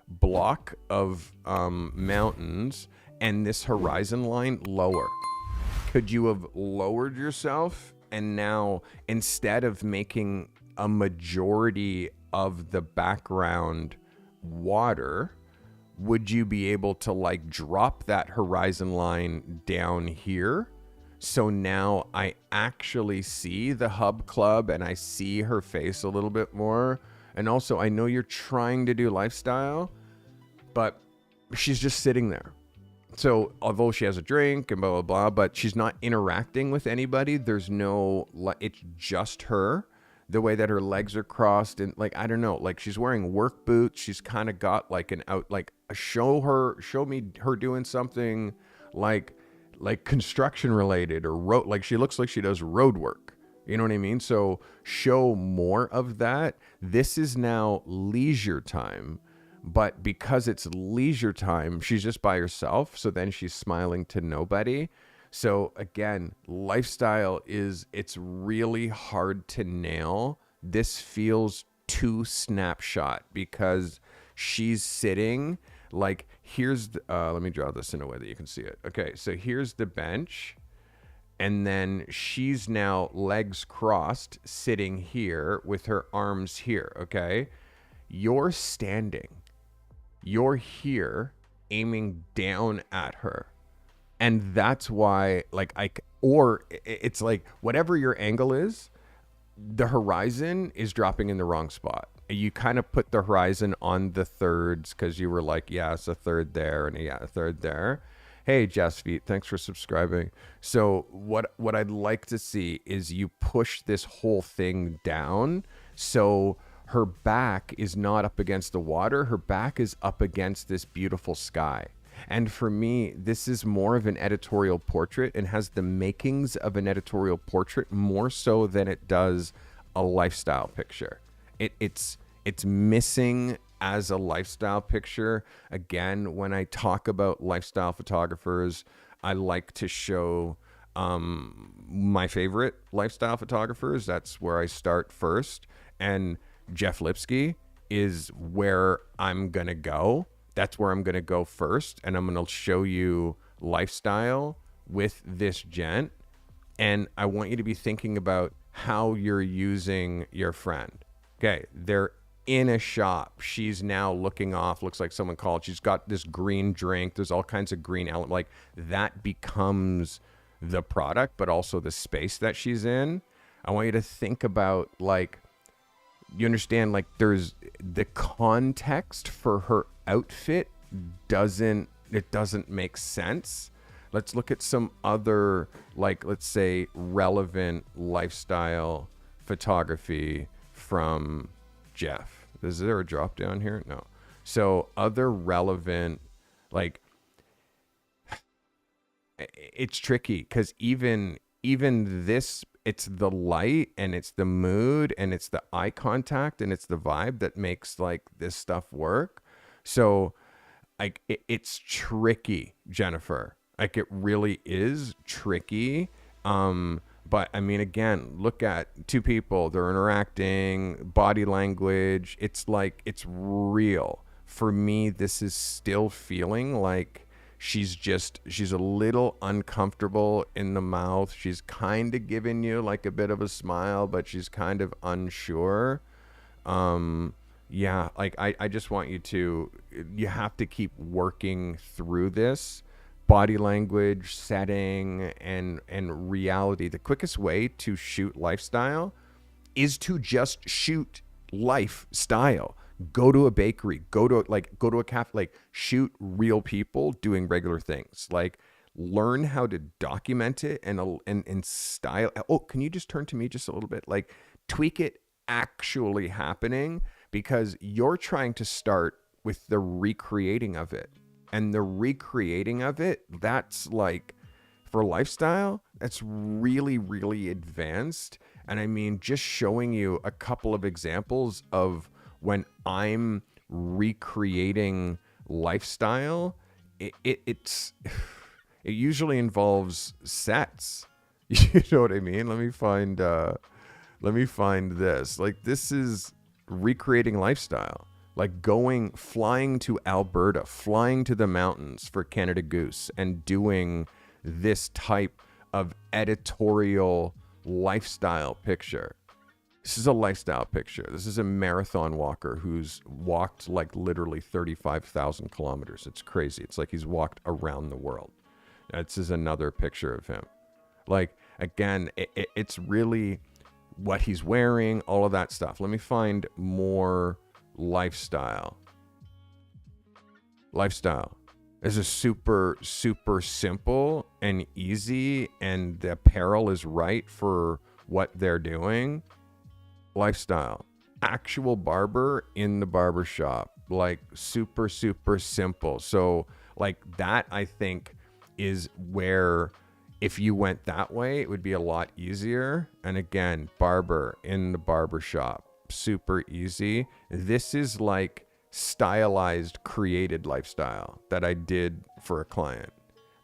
block of mountains and this horizon line lower? Could you have lowered yourself? And now, instead of making a majority of the background water, would you be able to like drop that horizon line down here? So now I actually see the hub club and I see her face a little bit more. And also, I know you're trying to do lifestyle, but she's just sitting there. So although she has a drink and blah, blah, blah, but she's not interacting with anybody. There's no, it's just her. The way that her legs are crossed and like, I don't know, like she's wearing work boots. She's kind of got like an out, like show me her doing something like construction related or road. Like she looks like she does road work. You know what I mean? So show more of that. This is now leisure time. But because it's leisure time, she's just by herself. So then she's smiling to nobody. So again, lifestyle it's really hard to nail. This feels too snapshot because she's sitting like here's, let me draw this in a way that you can see it. Okay, so here's the bench. And then she's now legs crossed, sitting here with her arms here, okay? You're standing. You're here aiming down at her. And that's why, like, it's like whatever your angle is, the horizon is dropping in the wrong spot. You kind of put the horizon on the thirds because you were like, yeah, it's a third there and yeah, a third there. Hey, Jess Feet, thanks for subscribing. So what I'd like to see is you push this whole thing down so her back is not up against the water. Her back is up against this beautiful sky. And for me, this is more of an editorial portrait and has the makings of an editorial portrait more so than it does a lifestyle picture. It's missing as a lifestyle picture. Again, when I talk about lifestyle photographers, I like to show my favorite lifestyle photographers. That's where I start first. And Jeff Lipsky is where I'm going to go. That's where I'm going to go first. And I'm going to show you lifestyle with this gent. And I want you to be thinking about how you're using your friend. Okay, they're in a shop. She's now looking off. Looks like someone called. She's got this green drink. There's all kinds of green element. Like that becomes the product, but also the space that she's in. I want you to think about like, you understand, like there's the context for her outfit doesn't make sense. Let's look at some other, like, let's say relevant lifestyle photography from Jeff. Is there a drop down here? No. So other relevant, like, it's tricky because even this, it's the light and it's the mood and it's the eye contact and it's the vibe that makes like this stuff work. So like it's tricky, Jennifer. Like it really is tricky. But I mean, again, look at two people, they're interacting, body language. It's like, it's real. For me, this is still feeling like she's a little uncomfortable in the mouth. She's kind of giving you like a bit of a smile, but she's kind of unsure. Yeah, like I just want you have to keep working through this. body language, setting, and reality. The quickest way to shoot lifestyle is to just shoot lifestyle. Go to a bakery, go to a cafe, like shoot real people doing regular things. Like learn how to document it and style. Oh, can you just turn to me just a little bit? Like tweak it actually happening, because you're trying to start with the recreating of it. And the recreating of it, that's like, for lifestyle, that's really, really advanced. And I mean, just showing you a couple of examples of when I'm recreating lifestyle, it usually involves sets. You know what I mean? Let me find this. Like, this is recreating lifestyle. Like flying to Alberta, flying to the mountains for Canada Goose and doing this type of editorial lifestyle picture. This is a lifestyle picture. This is a marathon walker who's walked like literally 35,000 kilometers. It's crazy. It's like he's walked around the world. This is another picture of him. Like, again, it's really what he's wearing, all of that stuff. Let me find more lifestyle. Lifestyle is a super, super simple and easy, and the apparel is right for what they're doing. Lifestyle. Actual barber in the barber shop. Like super, super simple. So like that, I think, is where if you went that way, it would be a lot easier. And again, barber in the barber shop. Super easy. This is like stylized, created lifestyle that I did for a client.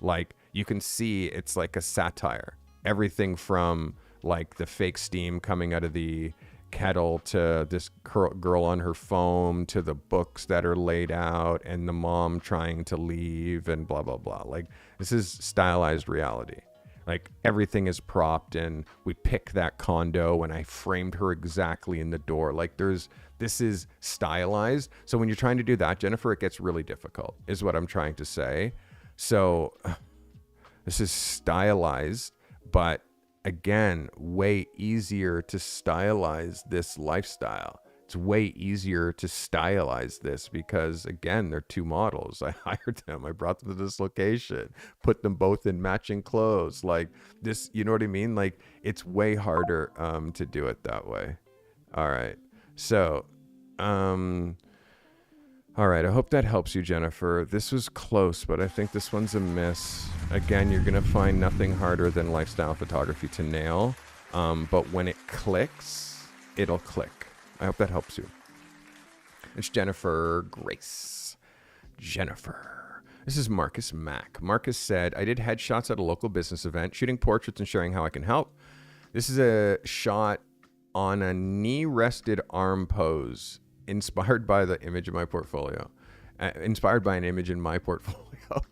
Like you can see it's like a satire. Everything from like the fake steam coming out of the kettle to this girl on her phone to the books that are laid out and the mom trying to leave and blah, blah, blah. Like this is stylized reality. Like everything is propped, and we picked that condo and I framed her exactly in the door. Like this is stylized. So when you're trying to do that, Jennifer, it gets really difficult is what I'm trying to say. So this is stylized, but again, way easier to stylize this lifestyle. It's way easier to stylize this because, again, they're two models. I hired them. I brought them to this location, put them both in matching clothes. Like this, you know what I mean? Like it's way harder to do it that way. All right. So, all right. I hope that helps you, Jennifer. This was close, but I think this one's a miss. Again, you're going to find nothing harder than lifestyle photography to nail. But when it clicks, it'll click. I hope that helps you. It's Jennifer Grace. Jennifer. This is Marcus Mack. Marcus said, I did headshots at a local business event, shooting portraits and sharing how I can help. This is a shot on a knee-rested arm pose, inspired by the image in my portfolio. Inspired by an image in my portfolio.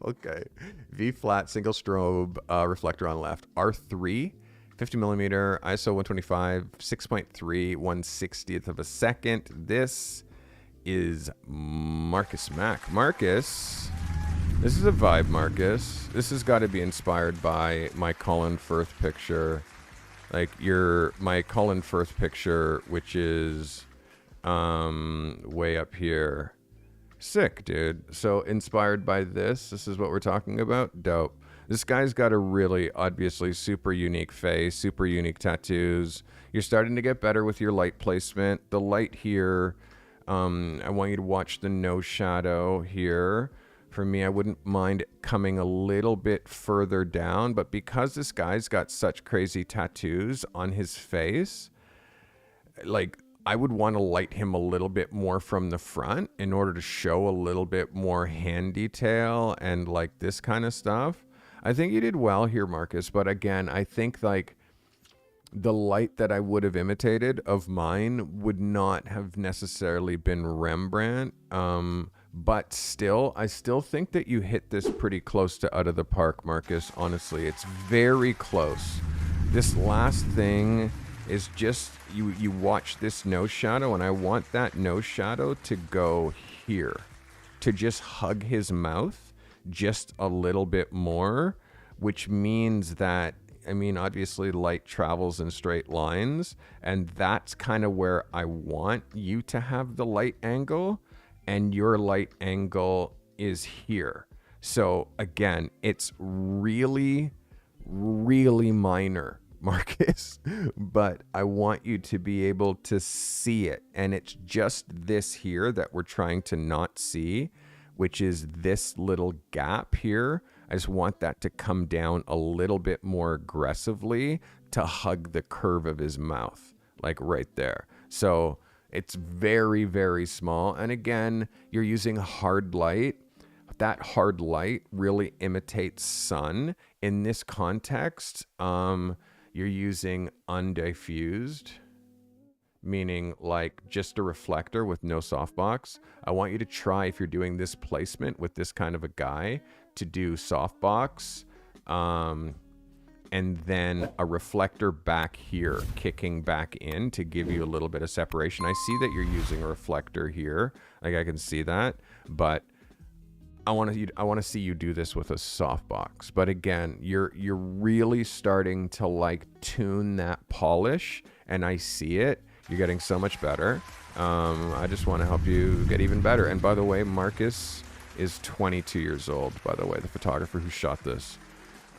Okay. V-flat, single strobe, reflector on left. R3. 50 millimeter, ISO 125, 6.3, 1/60th of a second. This is Marcus Mack. Marcus, this is a vibe, Marcus. This has got to be inspired by my Colin Firth picture. Like my Colin Firth picture, which is way up here. Sick, dude. So inspired by this. This is what we're talking about. Dope. This guy's got a really obviously super unique face, super unique tattoos. You're starting to get better with your light placement. The light here, I want you to watch the nose shadow here. For me, I wouldn't mind coming a little bit further down, but because this guy's got such crazy tattoos on his face, like I would want to light him a little bit more from the front in order to show a little bit more hand detail and like this kind of stuff. I think you did well here, Marcus. But again, I think like the light that I would have imitated of mine would not have necessarily been Rembrandt. But still, I still think that you hit this pretty close to out of the park, Marcus. Honestly, it's very close. This last thing is just, you watch this nose shadow, and I want that nose shadow to go here, to just hug his mouth. just a little bit more, which means that, I mean, obviously light travels in straight lines, and that's kind of where I want you to have the light angle, and your light angle is here. So again, it's really, really minor, Marcus, but I want you to be able to see it. And it's just this here that we're trying to not see, which is this little gap here. I just want that to come down a little bit more aggressively to hug the curve of his mouth, like right there. So it's very, very small. And again, you're using hard light. That hard light really imitates sun. In this context, you're using undiffused, meaning like just a reflector with no softbox. I want you to try, if you're doing this placement with this kind of a guy, to do softbox, and then a reflector back here, kicking back in to give you a little bit of separation. I see that you're using a reflector here, like I can see that, but I want to see you do this with a softbox. But again, you're really starting to like tune that polish, and I see it. You're getting so much better. I just want to help you get even better. And by the way, Marcus is 22 years old, by the way, the photographer who shot this.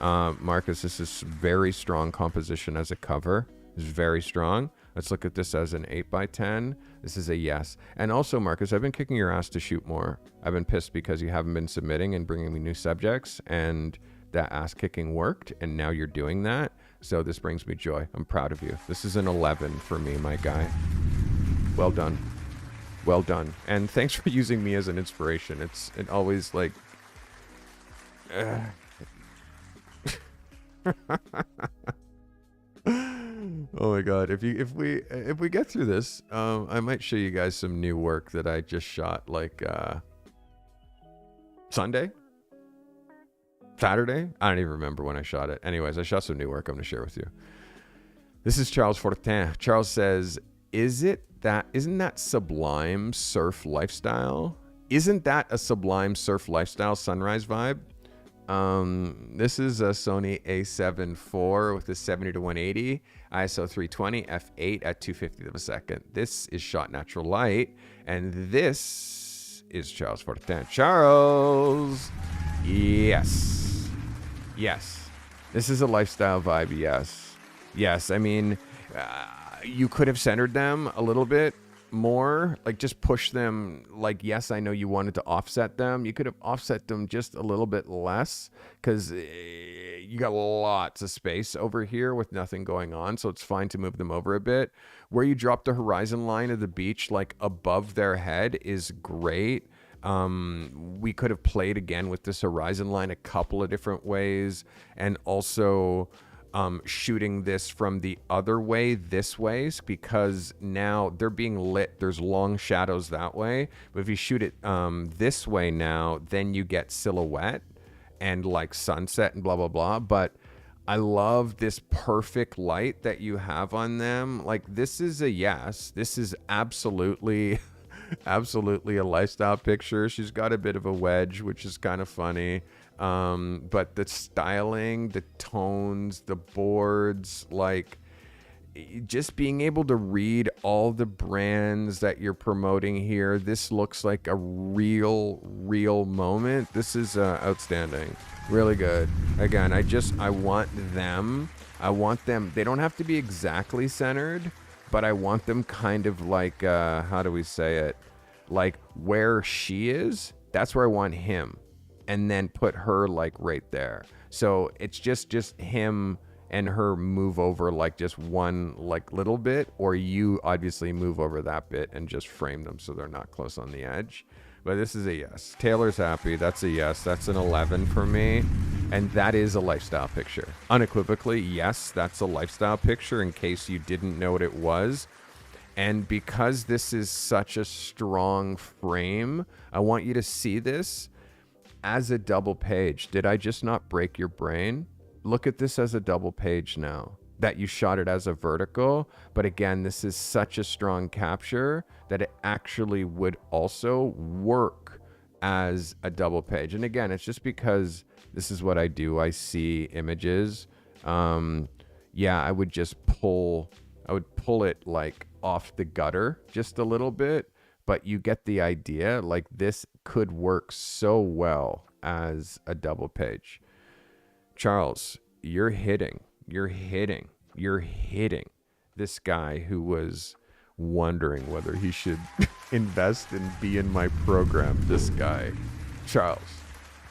Marcus, this is very strong composition as a cover. It's very strong. Let's look at this as an 8x10. This is a yes. And also, Marcus, I've been kicking your ass to shoot more. I've been pissed because you haven't been submitting and bringing me new subjects, and that ass kicking worked, and now you're doing that. So this brings me joy. I'm proud of you. This is an 11 for me, my guy. Well done. Well done. And thanks for using me as an inspiration. It always like... Oh my god, if we get through this, I might show you guys some new work that I just shot like Sunday? Saturday? I don't even remember when I shot it. Anyways, I shot some new work I'm going to share with you. This is Charles Fortin. Charles says, isn't that sublime surf lifestyle? Isn't that a sublime surf lifestyle sunrise vibe? This is a Sony a7 IV with a 70-180, ISO 320, f8 at 2/50 of a second. This is shot natural light, and this is Charles Fortin. Charles! Yes. Yes. This is a lifestyle vibe, yes. Yes, I mean, you could have centered them a little bit more, like just push them, like, yes, I know you wanted to offset them. You could have offset them just a little bit less, because you got lots of space over here with nothing going on, so it's fine to move them over a bit. Where you drop the horizon line of the beach, like above their head, is great. We could have played again with this horizon line a couple of different ways, and also shooting this from the other way, this way, because now they're being lit. There's long shadows that way. But if you shoot it this way now, then you get silhouette and like sunset and blah, blah, blah. But I love this perfect light that you have on them. Like, this is a yes. This is absolutely, absolutely a lifestyle picture. She's got a bit of a wedge, which is kind of funny. But the styling, the tones, the boards, like just being able to read all the brands that you're promoting here. This looks like a real moment. This is outstanding. Really good. Again, I want them. They don't have to be exactly centered, but I want them kind of like, how do we say it? Like where she is, that's where I want him. And then put her like right there. So it's just him and her move over like just one like little bit, or you obviously move over that bit and just frame them so they're not close on the edge. But this is a yes. Taylor's happy. That's a yes. That's an 11 for me. And that is a lifestyle picture. Unequivocally, yes, that's a lifestyle picture, in case you didn't know what it was. And because this is such a strong frame, I want you to see this as a double page. Did I just not break your brain? Look at this as a double page now that you shot it as a vertical. But again, this is such a strong capture that it actually would also work as a double page. And again, it's just because this is what I do. I see images. I would pull it like off the gutter just a little bit, but you get the idea. Like this could work so well as a double page. Charles, you're hitting this guy who was wondering whether he should invest and be in my program. This guy, Charles,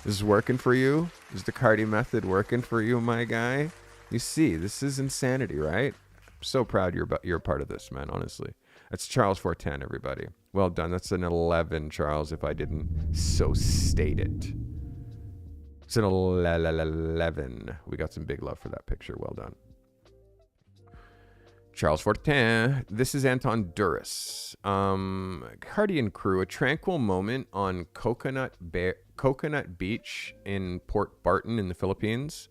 this is working for you? Is the Carty method working for you, my guy? You see, this is insanity, right? I'm so proud you're a part of this, man, honestly. That's Charles 410, everybody. Well done. That's an 11, Charles, if I didn't so state it. It's an 11. We got some big love for that picture. Well done. Charles 410. This is Anton Duris. Carty and crew, a tranquil moment on Coconut Beach in Port Barton in the Philippines.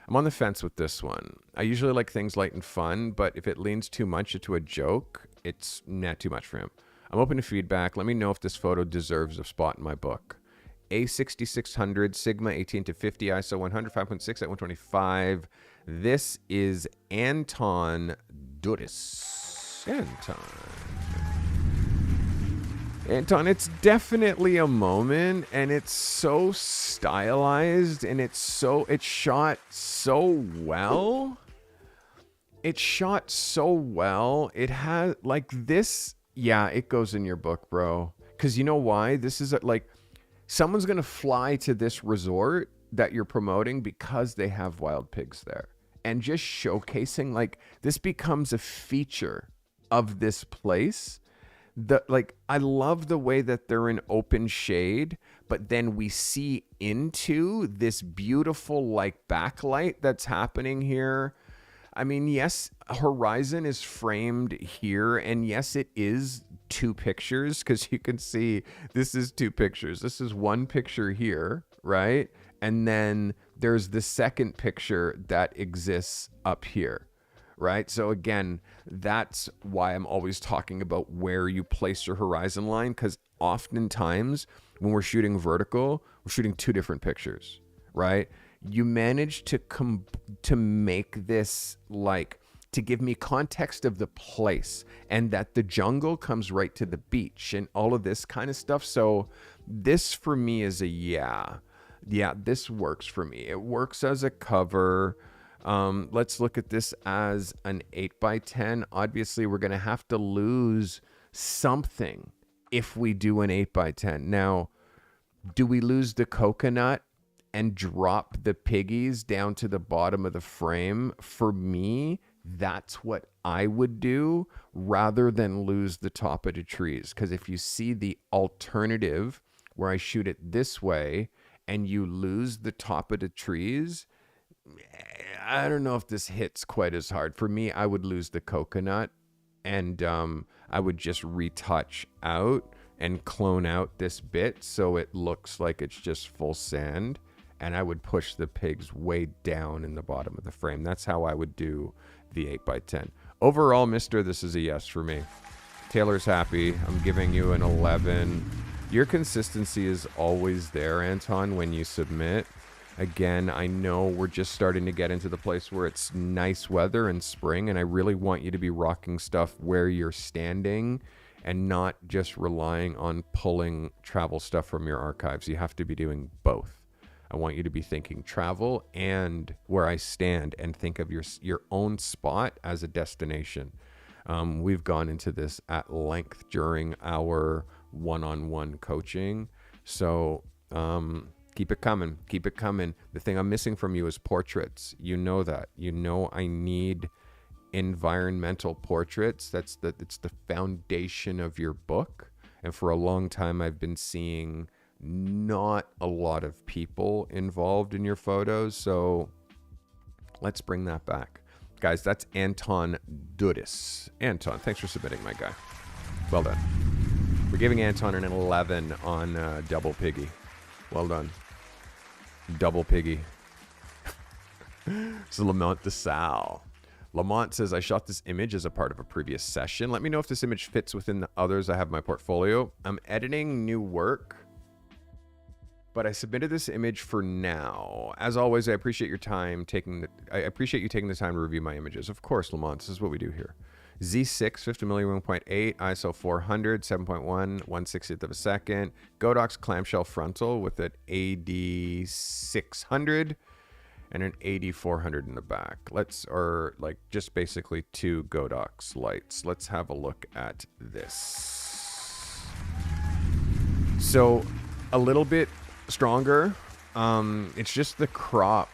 I'm on the fence with this one. I usually like things light and fun, but if it leans too much into a joke, it's not too much for him. I'm open to feedback. Let me know if this photo deserves a spot in my book. A6600, Sigma 18 to 50, ISO 100, 5.6 at 125. This is Anton Duris. Anton, it's definitely a moment, and it's so stylized, and it's shot so well. It has like this. Yeah, it goes in your book, bro. Because you know why? This is like someone's going to fly to this resort that you're promoting because they have wild pigs there. And just showcasing, like, this becomes a feature of this place. I love the way that they're in open shade, but then we see into this beautiful, like, backlight that's happening here. I mean, yes, horizon is framed here, and yes, it is two pictures, because you can see this is two pictures. This is one picture here, right? And then there's the second picture that exists up here, right? So again, that's why I'm always talking about where you place your horizon line, because oftentimes when we're shooting vertical, we're shooting two different pictures, right? You manage to make this, like, to give me context of the place, and that the jungle comes right to the beach and all of this kind of stuff. So this for me is a yeah, this works for me. It works as a cover. Let's look at this as an 8x10. Obviously, we're going to have to lose something if we do an 8x10. Now, do we lose the coconut and drop the piggies down to the bottom of the frame? For me, that's what I would do rather than lose the top of the trees. Because if you see the alternative where I shoot it this way and you lose the top of the trees, I don't know if this hits quite as hard. For me, I would lose the coconut, and I would just retouch out and clone out this bit so it looks like it's just full sand. And I would push the pigs way down in the bottom of the frame. That's how I would do the 8x10. Overall, mister, this is a yes for me. Taylor's happy. I'm giving you an 11. Your consistency is always there, Anton, when you submit. Again, I know we're just starting to get into the place where it's nice weather and spring, and I really want you to be rocking stuff where you're standing and not just relying on pulling travel stuff from your archives. You have to be doing both. I want you to be thinking travel and where I stand, and think of your own spot as a destination. We've gone into this at length during our one-on-one coaching. So keep it coming. Keep it coming. The thing I'm missing from you is portraits. You know that. You know I need environmental portraits. It's the foundation of your book. And for a long time, I've been seeing not a lot of people involved in your photos. So let's bring that back. Guys, that's Anton Duris. Anton, thanks for submitting, my guy. Well done. We're giving Anton an 11 on Double Piggy. Well done. Double Piggy. This is Lamont de Sal. Lamont says, I shot this image as a part of a previous session. Let me know if this image fits within the others I have in my portfolio. I'm editing new work. but I submitted this image for now. As always, I appreciate your time I appreciate you taking the time to review my images. Of course, Lamont, this is what we do here. Z6, 50 million 1.8, ISO 400, 7.1, 1/60th of a second. Godox clamshell frontal with an AD600 and an AD400 in the back. Just basically 2 Godox lights. Let's have a look at this. So a little bit stronger. It's just the crop.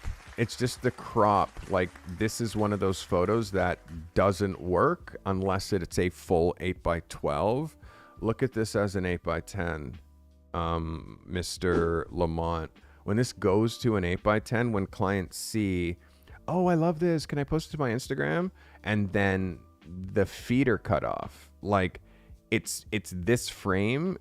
Like, this is one of those photos that doesn't work unless it's a full 8x12. Look at this as an 8x10, Mr. Lamont. When this goes to an 8x10, when clients see, oh, I love this, can I post it to my Instagram? And then the feet are cut off. Like, it's this frame.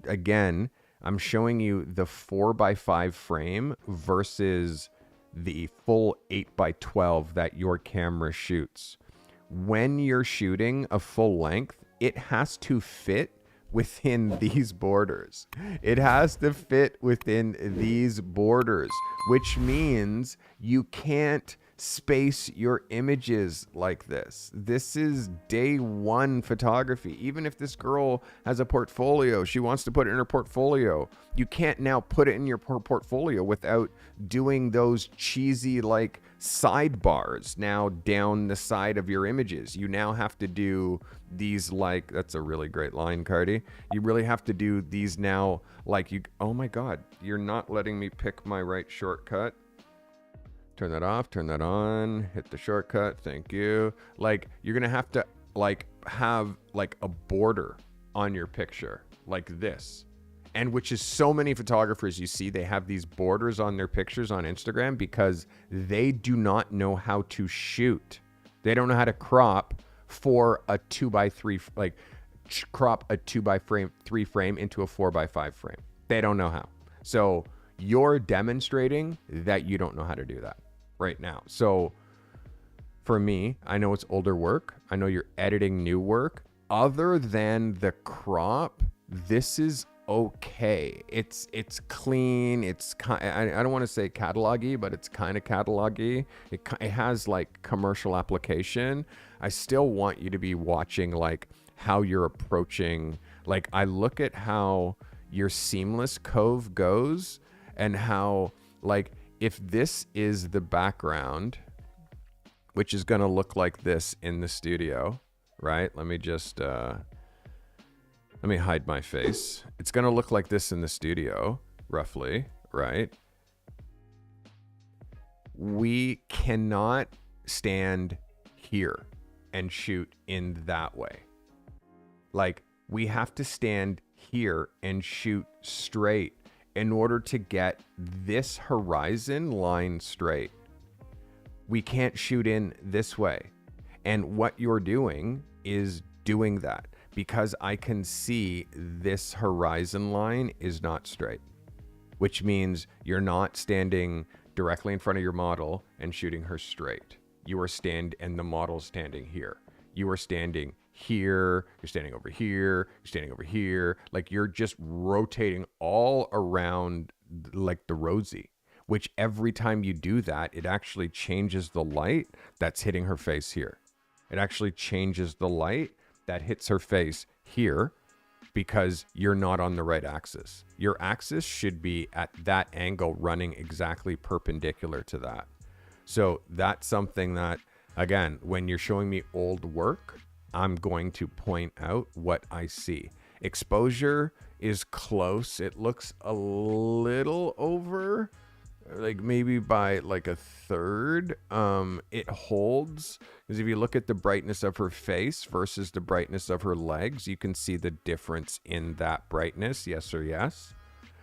Again, I'm showing you the 4x5 frame versus the full 8x12 that your camera shoots. When you're shooting a full length, it has to fit within these borders. It has to fit within these borders, which means you can't space your images like this. This is day one photography. Even if this girl has a portfolio, she wants to put it in her portfolio, you can't now put it in your portfolio without doing those cheesy like sidebars now down the side of your images. You now have to do these, like, that's a really great line, Carty. You really have to do these now, like, oh my God, you're not letting me pick my right shortcut. Turn that off, turn that on, hit the shortcut, thank you. Like, you're gonna have to like have like a border on your picture like this. And which is so many photographers you see, they have these borders on their pictures on Instagram because they do not know how to shoot. They don't know how to crop for a 2x3, like crop a 2x3 frame into a 4x5 frame. They don't know how. So you're demonstrating that you don't know how to do that right now. So for me, I know it's older work. I know you're editing new work. Other than the crop, this is okay. It's clean. It's I don't want to say catalog-y, but it's kind of catalog-y. It has like commercial application. I still want you to be watching like how you're approaching. Like, I look at how your seamless cove goes and how, like, if this is the background, which is going to look like this in the studio, right? Let me just let me hide my face. It's going to look like this in the studio, roughly, right? We cannot stand here and shoot in that way. Like, we have to stand here and shoot straight in order to get this horizon line straight. We can't shoot in this way. And what you're doing is doing that, because I can see this horizon line is not straight, which means you're not standing directly in front of your model and shooting her straight. You are and the model's standing here. You are standing here, you're standing over here, you're standing over here. Like, you're just rotating all around like the rosy, which every time you do that, it actually changes the light that's hitting her face here. It actually changes the light that hits her face here because you're not on the right axis. Your axis should be at that angle running exactly perpendicular to that. So that's something that, again, when you're showing me old work, I'm going to point out what I see. Exposure is close. It looks a little over, like maybe by like a third. It holds, because if you look at the brightness of her face versus the brightness of her legs, you can see the difference in that brightness. Yes or yes.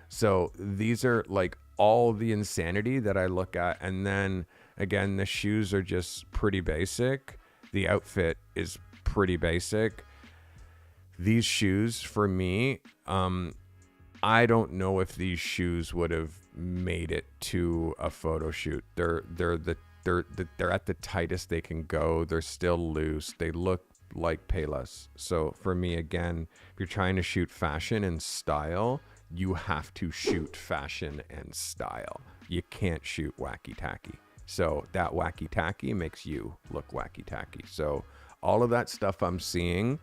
So these are like all the insanity that I look at. And then again, the shoes are just pretty basic. The outfit is pretty basic. These shoes for me, I don't know if these shoes would have made it to a photo shoot. They're at the tightest they can go. They're still loose. They look like Payless. So for me, again, if you're trying to shoot fashion and style, you have to shoot fashion and style. You can't shoot wacky tacky. So that wacky tacky makes you look wacky tacky. So all of that stuff I'm seeing,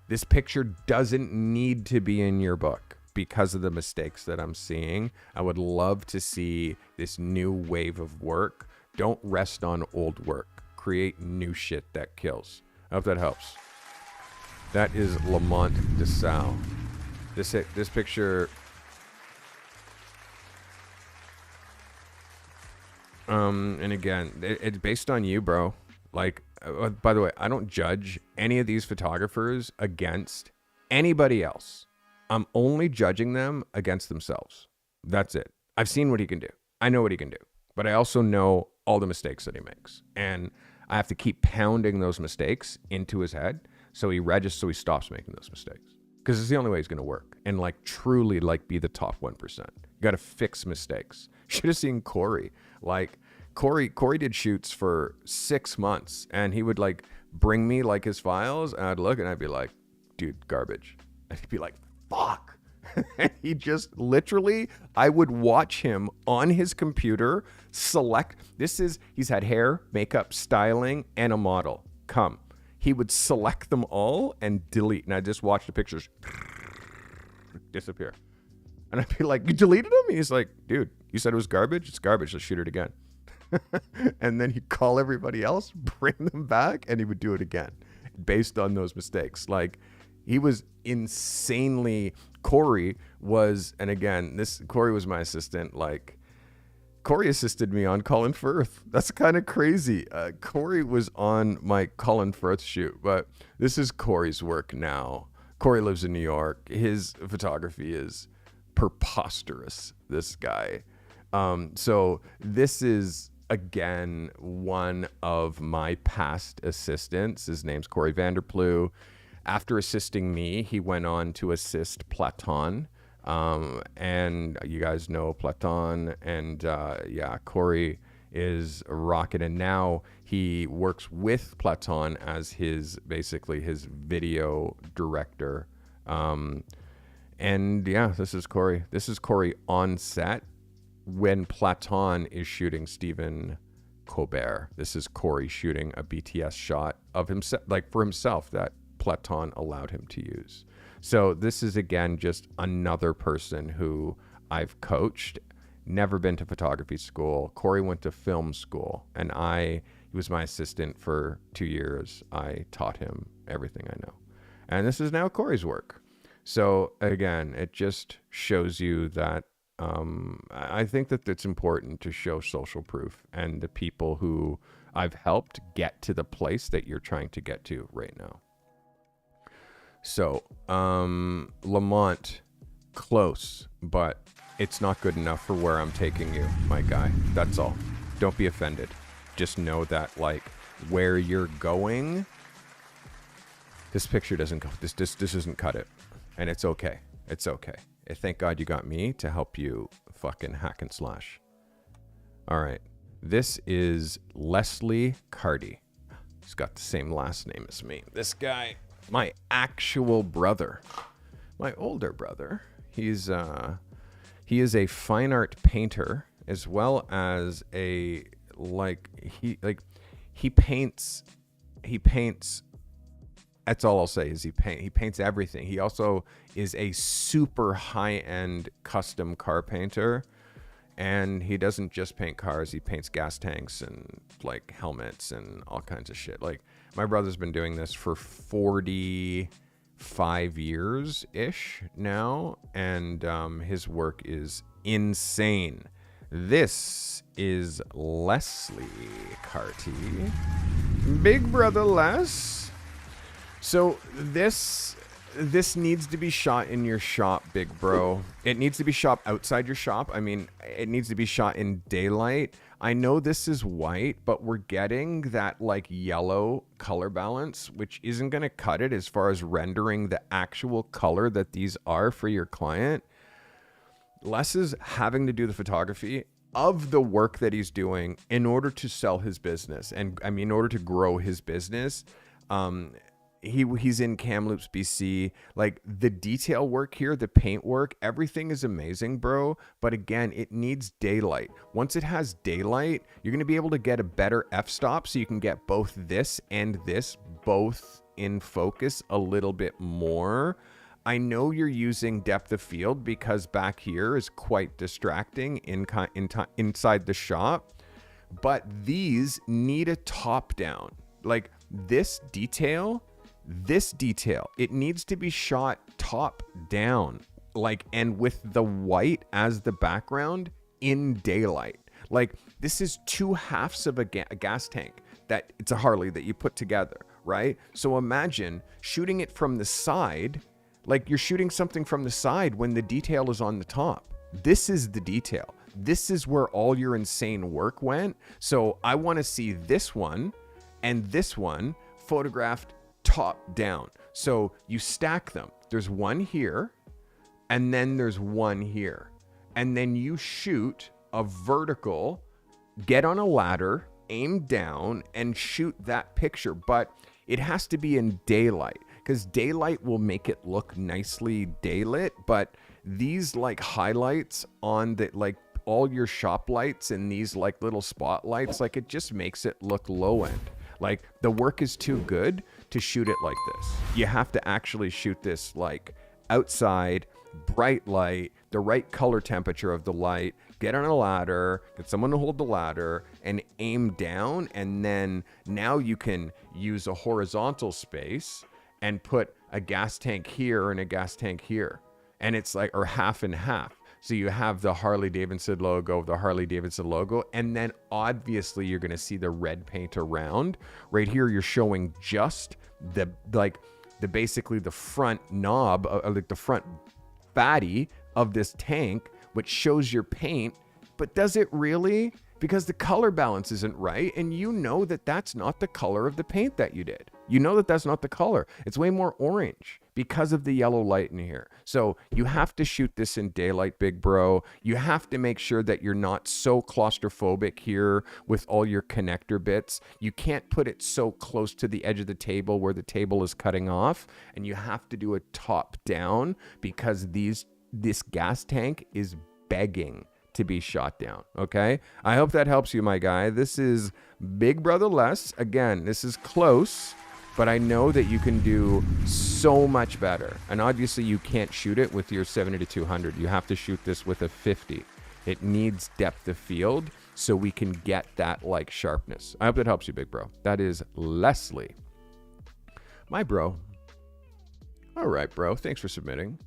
this picture doesn't need to be in your book because of the mistakes that I'm seeing. I would love to see this new wave of work. Don't rest on old work. Create new shit that kills. I hope that helps. That is Lamont DeSalle. This picture, and again, it's based on you, bro. Like, by the way, I don't judge any of these photographers against anybody else. I'm only judging them against themselves. That's it. I've seen what he can do. I know what he can do, but I also know all the mistakes that he makes, and I have to keep pounding those mistakes into his head so he stops making those mistakes, because it's the only way he's going to work and like truly like be the top 1%. You got to fix mistakes. Should have seen Corey. Like Corey did shoots for 6 months, and he would like bring me like his files, and I'd look and I'd be like, dude, garbage. And he'd be like, fuck. And he just literally, I would watch him on his computer select. He's had hair, makeup, styling, and a model. He would select them all and delete. And I just watch the pictures disappear. And I'd be like, you deleted them? And he's like, dude, you said it was garbage? It's garbage. Let's shoot it again. And then he'd call everybody else, bring them back, and he would do it again based on those mistakes. Like, he was insanely, Corey was my assistant. Like, Corey assisted me on Colin Firth. That's kind of crazy. Corey was on my Colin Firth shoot, but this is Corey's work now. Corey lives in New York. His photography is preposterous, this guy. So this is, again, one of my past assistants. His name's Corey Vanderplew. After assisting me, he went on to assist Platon. And you guys know Platon, and Corey is rocking, and now he works with Platon as his video director. This is Corey. This is Corey on set when Platon is shooting Stephen Colbert. This is Corey shooting a BTS shot of himself, like for himself, that Platon allowed him to use. So this is, again, just another person who I've coached, never been to photography school. Corey went to film school, and he was my assistant for 2 years. I taught him everything I know. And this is now Corey's work. So again, it just shows you that I think that it's important to show social proof, and the people who I've helped get to the place that you're trying to get to right now. So, Lamont, close, but it's not good enough for where I'm taking you, my guy. That's all. Don't be offended. Just know that, like, where you're going, this picture doesn't go. This doesn't cut it, and it's okay. It's okay. Thank God you got me to help you fucking hack and slash. All right. This is Leslie Carty. He's got the same last name as me. This guy, my actual brother, my older brother. He is a fine art painter, as well as he paints. That's all I'll say is he paints everything. He also is a super high-end custom car painter, and he doesn't just paint cars. He paints gas tanks and like helmets and all kinds of shit. Like, my brother's been doing this for 45 years ish now, and his work is insane. This is Leslie Carty, Big Brother Les. So this needs to be shot in your shop, big bro. It needs to be shot outside your shop. I mean, it needs to be shot in daylight. I know this is white, but we're getting that like yellow color balance, which isn't going to cut it as far as rendering the actual color that these are for your client. Les is having to do the photography of the work that he's doing in order to sell his business. And I mean, in order to grow his business, he's in Kamloops, BC. Like the detail work here, the paint work, everything is amazing, bro. But again, it needs daylight. Once it has daylight, you're going to be able to get a better f-stop, so you can get both this and this both in focus a little bit more. I know you're using depth of field because back here is quite distracting inside the shot, but these need a top down. Like this detail, it needs to be shot top down, like, and with the white as the background in daylight. Like this is two halves of a gas tank that it's a Harley that you put together, right? So imagine shooting it from the side, like you're shooting something from the side when the detail is on the top. This is the detail. This is where all your insane work went. So I want to see this one and this one photographed top down. So you stack them. There's one here, and then there's one here. And then you shoot a vertical, get on a ladder, aim down, and shoot that picture. But it has to be in daylight, because daylight will make it look nicely daylit. But these like highlights on the, like all your shop lights and these like little spotlights, like it just makes it look low end. Like the work is too good to shoot it like this. You have to actually shoot this like outside, bright light, the right color temperature of the light, get on a ladder, get someone to hold the ladder and aim down. And then now you can use a horizontal space and put a gas tank here and a gas tank here. And it's like, or half and half. So you have the Harley Davidson logo, and then obviously you're going to see the red paint around. Right here, you're showing just basically the front knob, like the front body of this tank, which shows your paint. But does it really? Because the color balance isn't right, and you know that that's not the color of the paint that you did. You know that that's not the color. It's way more orange because of the yellow light in here. So you have to shoot this in daylight, big bro. You have to make sure that you're not so claustrophobic here with all your connector bits. You can't put it so close to the edge of the table where the table is cutting off, and you have to do a top down because this gas tank is begging to be shot down. Okay, I hope that helps you, my guy. This is Big Brother Less. Again, this is close, but I know that you can do so much better. And obviously you can't shoot it with your 70-200. You have to shoot this with a 50. It needs depth of field so we can get that like sharpness. I hope that helps you, big bro. That is Leslie, my bro. All right, bro, thanks for submitting.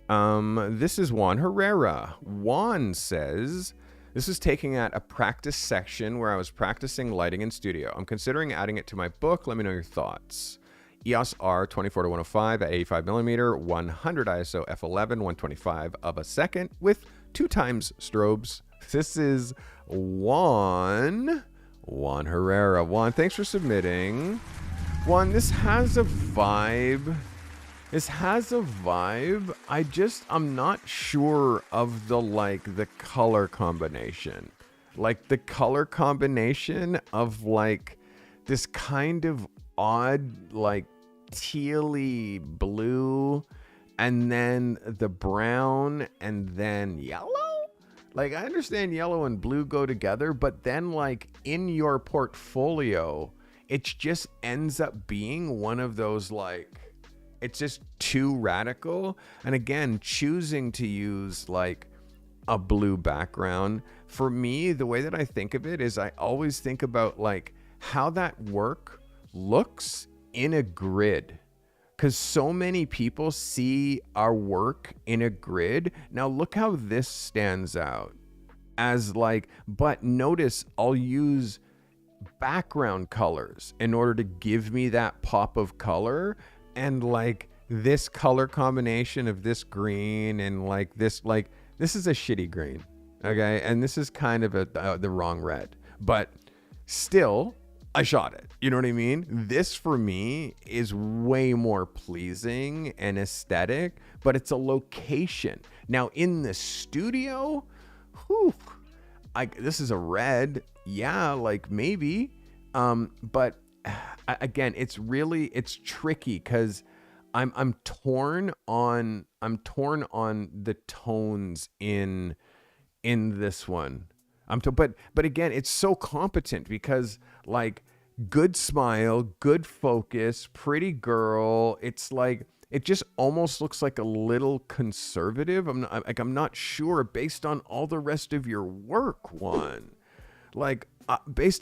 This is Juan Herrera. Juan says, this is taking at a practice section where I was practicing lighting in studio. I'm considering adding it to my book. Let me know your thoughts. EOS R 24-105 at 85mm, 100 ISO f11, 125 of a second with 2x strobes. This is Juan Herrera. Juan, thanks for submitting. Juan, this has a vibe. I'm not sure of the color combination. Like the color combination of like this kind of odd, like tealy blue, and then the brown, and then yellow. Like I understand yellow and blue go together, but then like in your portfolio, it just ends up being one of those like, it's just too radical. And again, choosing to use like a blue background, for me, the way that I think of it is I always think about like how that work looks in a grid. Because so many people see our work in a grid. Now look how this stands out as like, but notice I'll use background colors in order to give me that pop of color. And like this color combination of this green and like this is a shitty green, okay? And this is kind of the wrong red, but still I shot it. You know what I mean? This for me is way more pleasing and aesthetic, but it's a location. Now in the studio, this is a red, yeah, like maybe, but again, it's tricky because I'm torn on the tones in this one. But again, it's so competent because like good smile, good focus, pretty girl. It's like it just almost looks like a little conservative. I'm not sure based on all the rest of your work, Juan. Like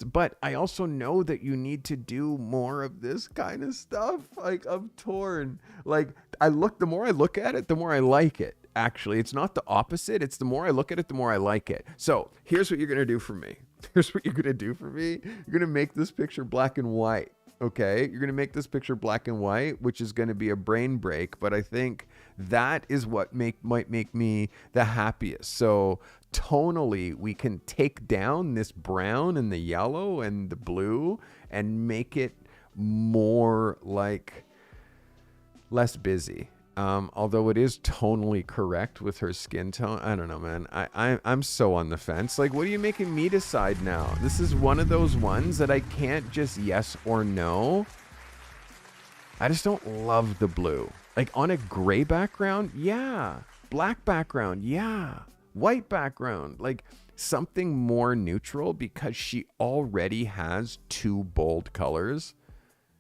but I also know that you need to do more of this kind of stuff. Like I'm torn. Like the more I look at it, the more I like it. Actually, it's not the opposite. It's the more I look at it, the more I like it. So here's what you're going to do for me. Here's what you're going to do for me. You're going to make this picture black and white. Okay. You're going to make this picture black and white, which is going to be a brain break. But I think that is what might make me the happiest. So tonally, we can take down this brown and the yellow and the blue and make it more like less busy. Although it is tonally correct with her skin tone. I don't know, man. I'm so on the fence. Like, what are you making me decide now? This is one of those ones that I can't just yes or no. I just don't love the blue. Like, on a gray background, yeah. Black background, yeah. White background, like something more neutral because she already has two bold colors.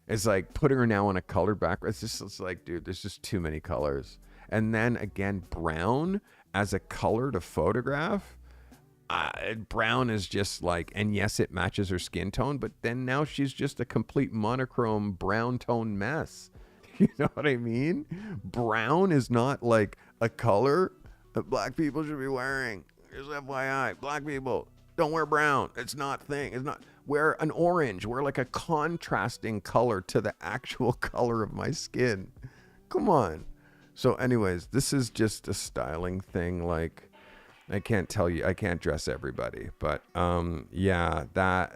It's like putting her now on a color background. It's like, dude, there's just too many colors. And then again, brown as a color to photograph. Brown is just like, and yes, it matches her skin tone, but then now she's just a complete monochrome brown tone mess. You know what I mean? Brown is not like a color that black people should be wearing. Just FYI, black people, don't wear brown. It's not thing. It's not. Wear an orange. Wear like a contrasting color to the actual color of my skin. Come on. So anyways, this is just a styling thing. Like, I can't tell you, I can't dress everybody, but yeah, the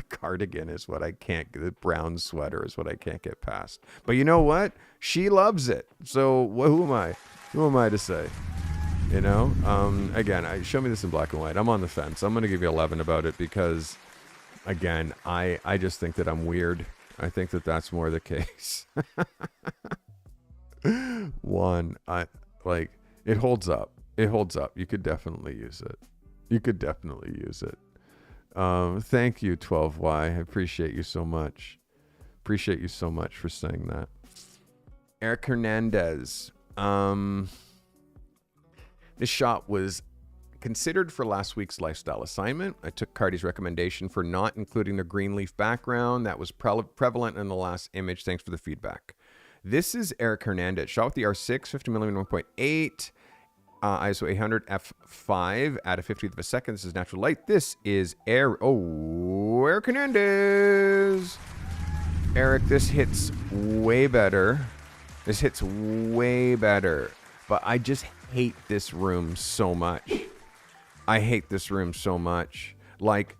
cardigan is what I can't. The brown sweater is what I can't get past. But you know what? She loves it. So who am I? Who am I to say? You know, again, show me this in black and white. I'm on the fence. I'm going to give you 11 about it because, again, I just think that I'm weird. I think that that's more the case. One, it holds up. It holds up. You could definitely use it. You could definitely use it. Thank you, 12Y. I appreciate you so much. Appreciate you so much for saying that. Eric Hernandez. This shot was considered for last week's lifestyle assignment. I took Carty's recommendation for not including the green leaf background that was prevalent in the last image. Thanks for the feedback. This is Eric Hernandez, shot with the R6, 50mm 1.8, ISO 800 f5 at a 50th of a second. This is natural light. This is Eric Hernandez. Eric, this hits way better. This hits way better. But I just hate this room so much. I hate this room so much. Like,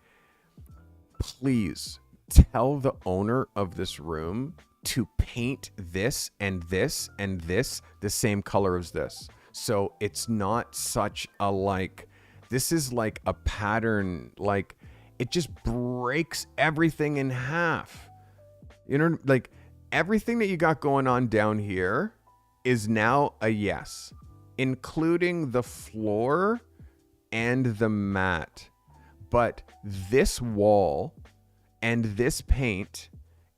please tell the owner of this room to paint this and this and this the same color as this. So it's not such a like, this is like a pattern, like it just breaks everything in half. You know, like everything that you got going on down here is now a yes, including the floor and the mat. But this wall and this paint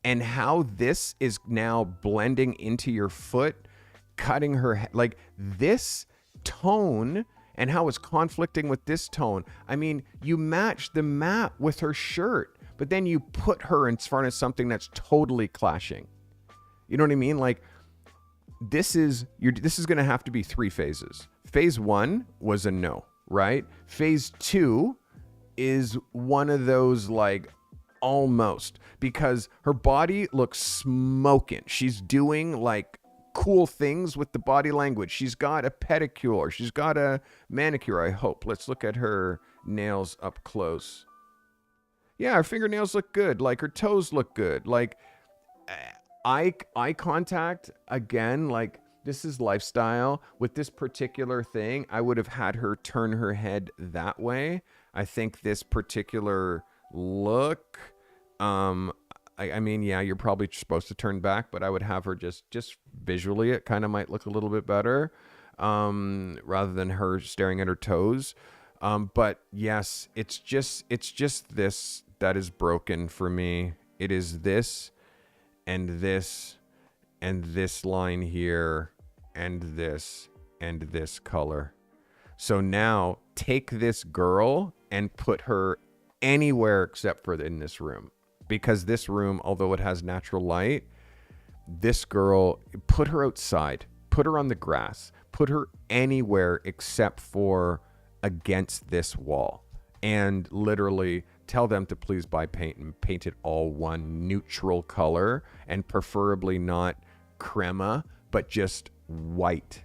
and how this is now blending into your foot, cutting her head, like this tone and how it's conflicting with this tone. I mean, you match the mat with her shirt, but then you put her in front of something that's totally clashing. You know what I mean? Like, this is going to have to be 3 phases. Phase 1 was a no, right? Phase 2 is one of those like almost, because her body looks smoking. She's doing like cool things with the body language. She's got a pedicure. She's got a manicure, I hope. Let's look at her nails up close. Yeah, her fingernails look good. Like her toes look good. Like eye contact, again, like this is lifestyle. With this particular thing, I would have had her turn her head that way. I think this particular look, I mean, yeah, you're probably supposed to turn back, but I would have her just visually, it kind of might look a little bit better, rather than her staring at her toes. But yes, it's just this that is broken for me. It is this and this and this line here and this color. So now take this girl and put her anywhere except for in this room. Because this room, although it has natural light, this girl, put her outside, put her on the grass, put her anywhere except for against this wall. And literally tell them to please buy paint and paint it all one neutral color, and preferably not crema, but just white,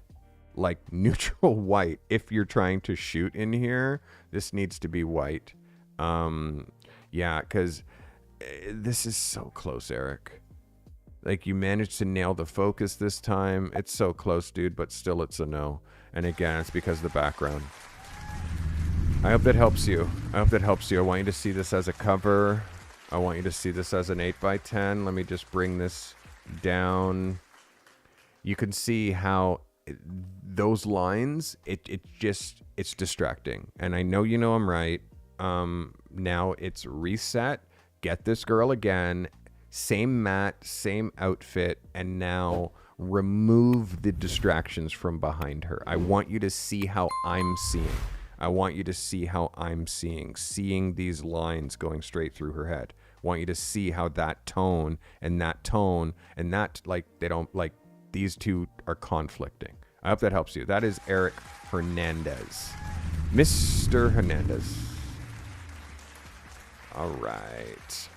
like neutral white. If you're trying to shoot in here, this needs to be white. Yeah, because this is so close, Eric. Like, you managed to nail the focus this time. It's so close, dude, but still it's a no. And again, it's because of the background. I hope that helps you. I want you to see this as a cover. I want you to see this as an 8x10. Let me just bring this down. You can see how those lines, it's distracting. And I know you know I'm right. Now it's reset. Get this girl again, same mat, same outfit, and now remove the distractions from behind her. I want you to see how I'm seeing. I want you to see how I'm seeing these lines going straight through her head. I want you to see how that tone and that, like, they don't, like, these two are conflicting. I hope that helps you. That is Eric Hernandez. Mr. Hernandez. All right.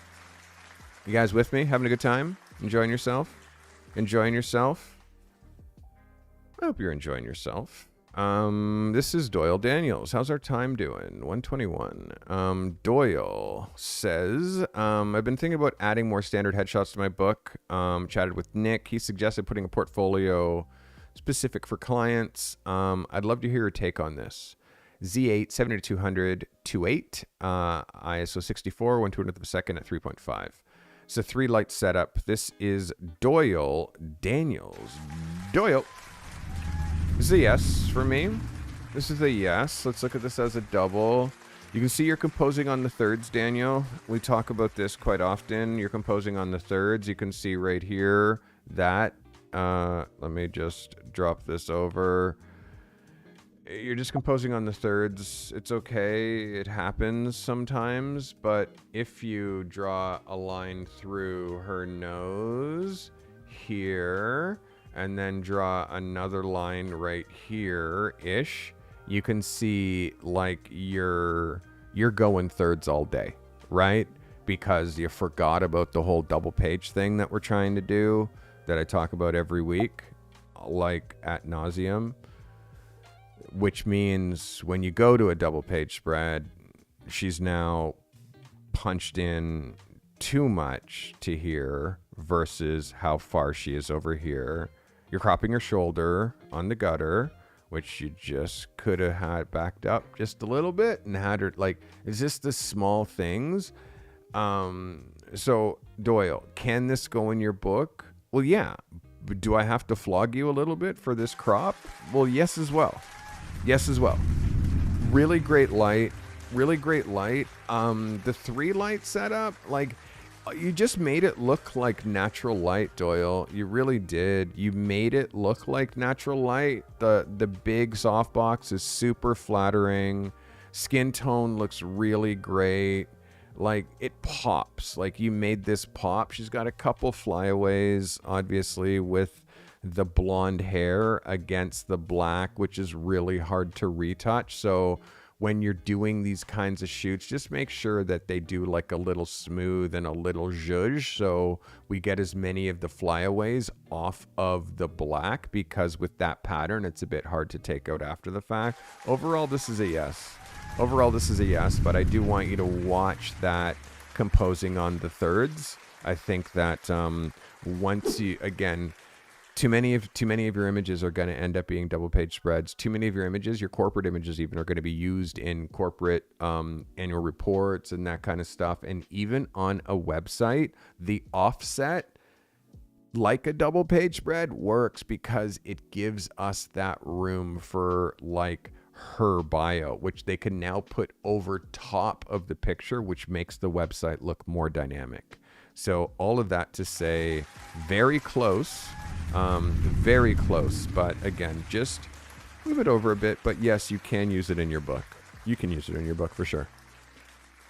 You guys with me? Having a good time? Enjoying yourself? I hope you're enjoying yourself. This is Doyle Daniels. How's our time doing? 1:21. Doyle says, I've been thinking about adding more standard headshots to my book. Chatted with Nick. He suggested putting a portfolio specific for clients. I'd love to hear your take on this. Z8 70-200 28 ISO 64 1/200th of a second at 3.5. It's a 3-light setup. This is Doyle Daniels. Doyle. This is a yes for me. This is a yes. Let's look at this as a double. You can see you're composing on the thirds, Daniel. We talk about this quite often. You're composing on the thirds. You can see right here that. Let me just drop this over. You're just composing on the thirds. It's okay. It happens sometimes. But if you draw a line through her nose here, and then draw another line right here-ish, you can see, like, you're going thirds all day, right? Because you forgot about the whole double page thing that we're trying to do, that I talk about every week, like, ad nauseum. Which means when you go to a double page spread, she's now punched in too much to here versus how far she is over here. You're cropping her shoulder on the gutter, which you just could have had backed up just a little bit and had her, like, it's just the small things. So Doyle, can this go in your book? Well, yeah. But do I have to flog you a little bit for this crop? Well, yes as well. Really great light. The 3-light setup, like, you just made it look like natural light, Doyle. You really did. You made it look like natural light. The big softbox is super flattering. Skin tone looks really great. Like, it pops. Like, you made this pop. She's got a couple flyaways, obviously, with the blonde hair against the black, which is really hard to retouch. So when you're doing these kinds of shoots, just make sure that they do like a little smooth and a little zhuzh, so we get as many of the flyaways off of the black, because with that pattern, it's a bit hard to take out after the fact. Overall, this is a yes. But I do want you to watch that composing on the thirds. I think that once you, again, Too many of your images are going to end up being double page spreads. Too many of your images, your corporate images even, are going to be used in corporate annual reports and that kind of stuff. And even on a website, the offset, like a double page spread, works because it gives us that room for like her bio, which they can now put over top of the picture, which makes the website look more dynamic. So all of that to say, very close, but again, just move it over a bit. But yes, you can use it in your book. You can use it in your book for sure.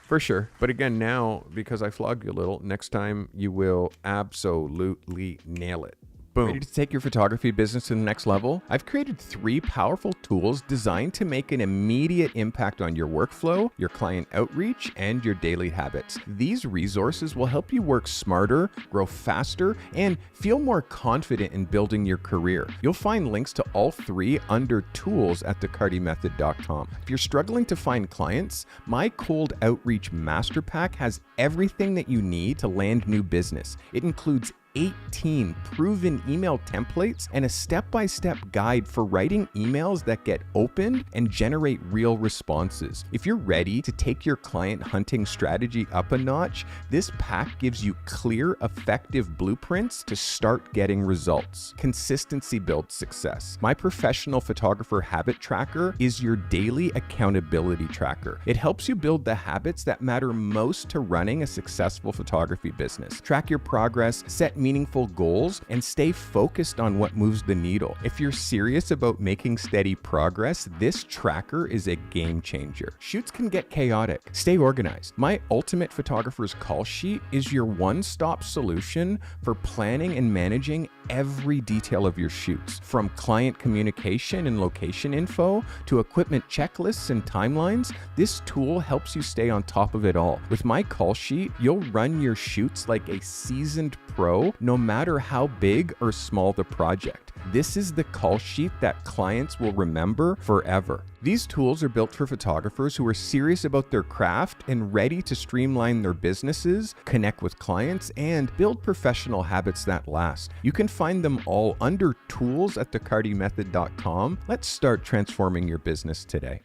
For sure. But again, now, because I flogged you a little, next time you will absolutely nail it. Boom. Ready to take your photography business to the next level? I've created 3 powerful tools designed to make an immediate impact on your workflow, your client outreach, and your daily habits. These resources will help you work smarter, grow faster, and feel more confident in building your career. You'll find links to all 3 under tools at thecartymethod.com. If you're struggling to find clients, my Cold Outreach Master Pack has everything that you need to land new business. It includes 18 proven email templates and a step-by-step guide for writing emails that get opened and generate real responses. If you're ready to take your client hunting strategy up a notch, this pack gives you clear, effective blueprints to start getting results. Consistency builds success. My professional photographer habit tracker is your daily accountability tracker. It helps you build the habits that matter most to running a successful photography business. Track your progress, set meaningful goals, and stay focused on what moves the needle. If you're serious about making steady progress, this tracker is a game changer. Shoots can get chaotic. Stay organized. My Ultimate Photographer's Call Sheet is your one-stop solution for planning and managing every detail of your shoots. From client communication and location info to equipment checklists and timelines, this tool helps you stay on top of it all. With my call sheet, you'll run your shoots like a seasoned pro, no matter how big or small the project. This is the call sheet that clients will remember forever. These tools are built for photographers who are serious about their craft and ready to streamline their businesses, connect with clients, and build professional habits that last. You can find them all under tools at thecartymethod.com. Let's start transforming your business today.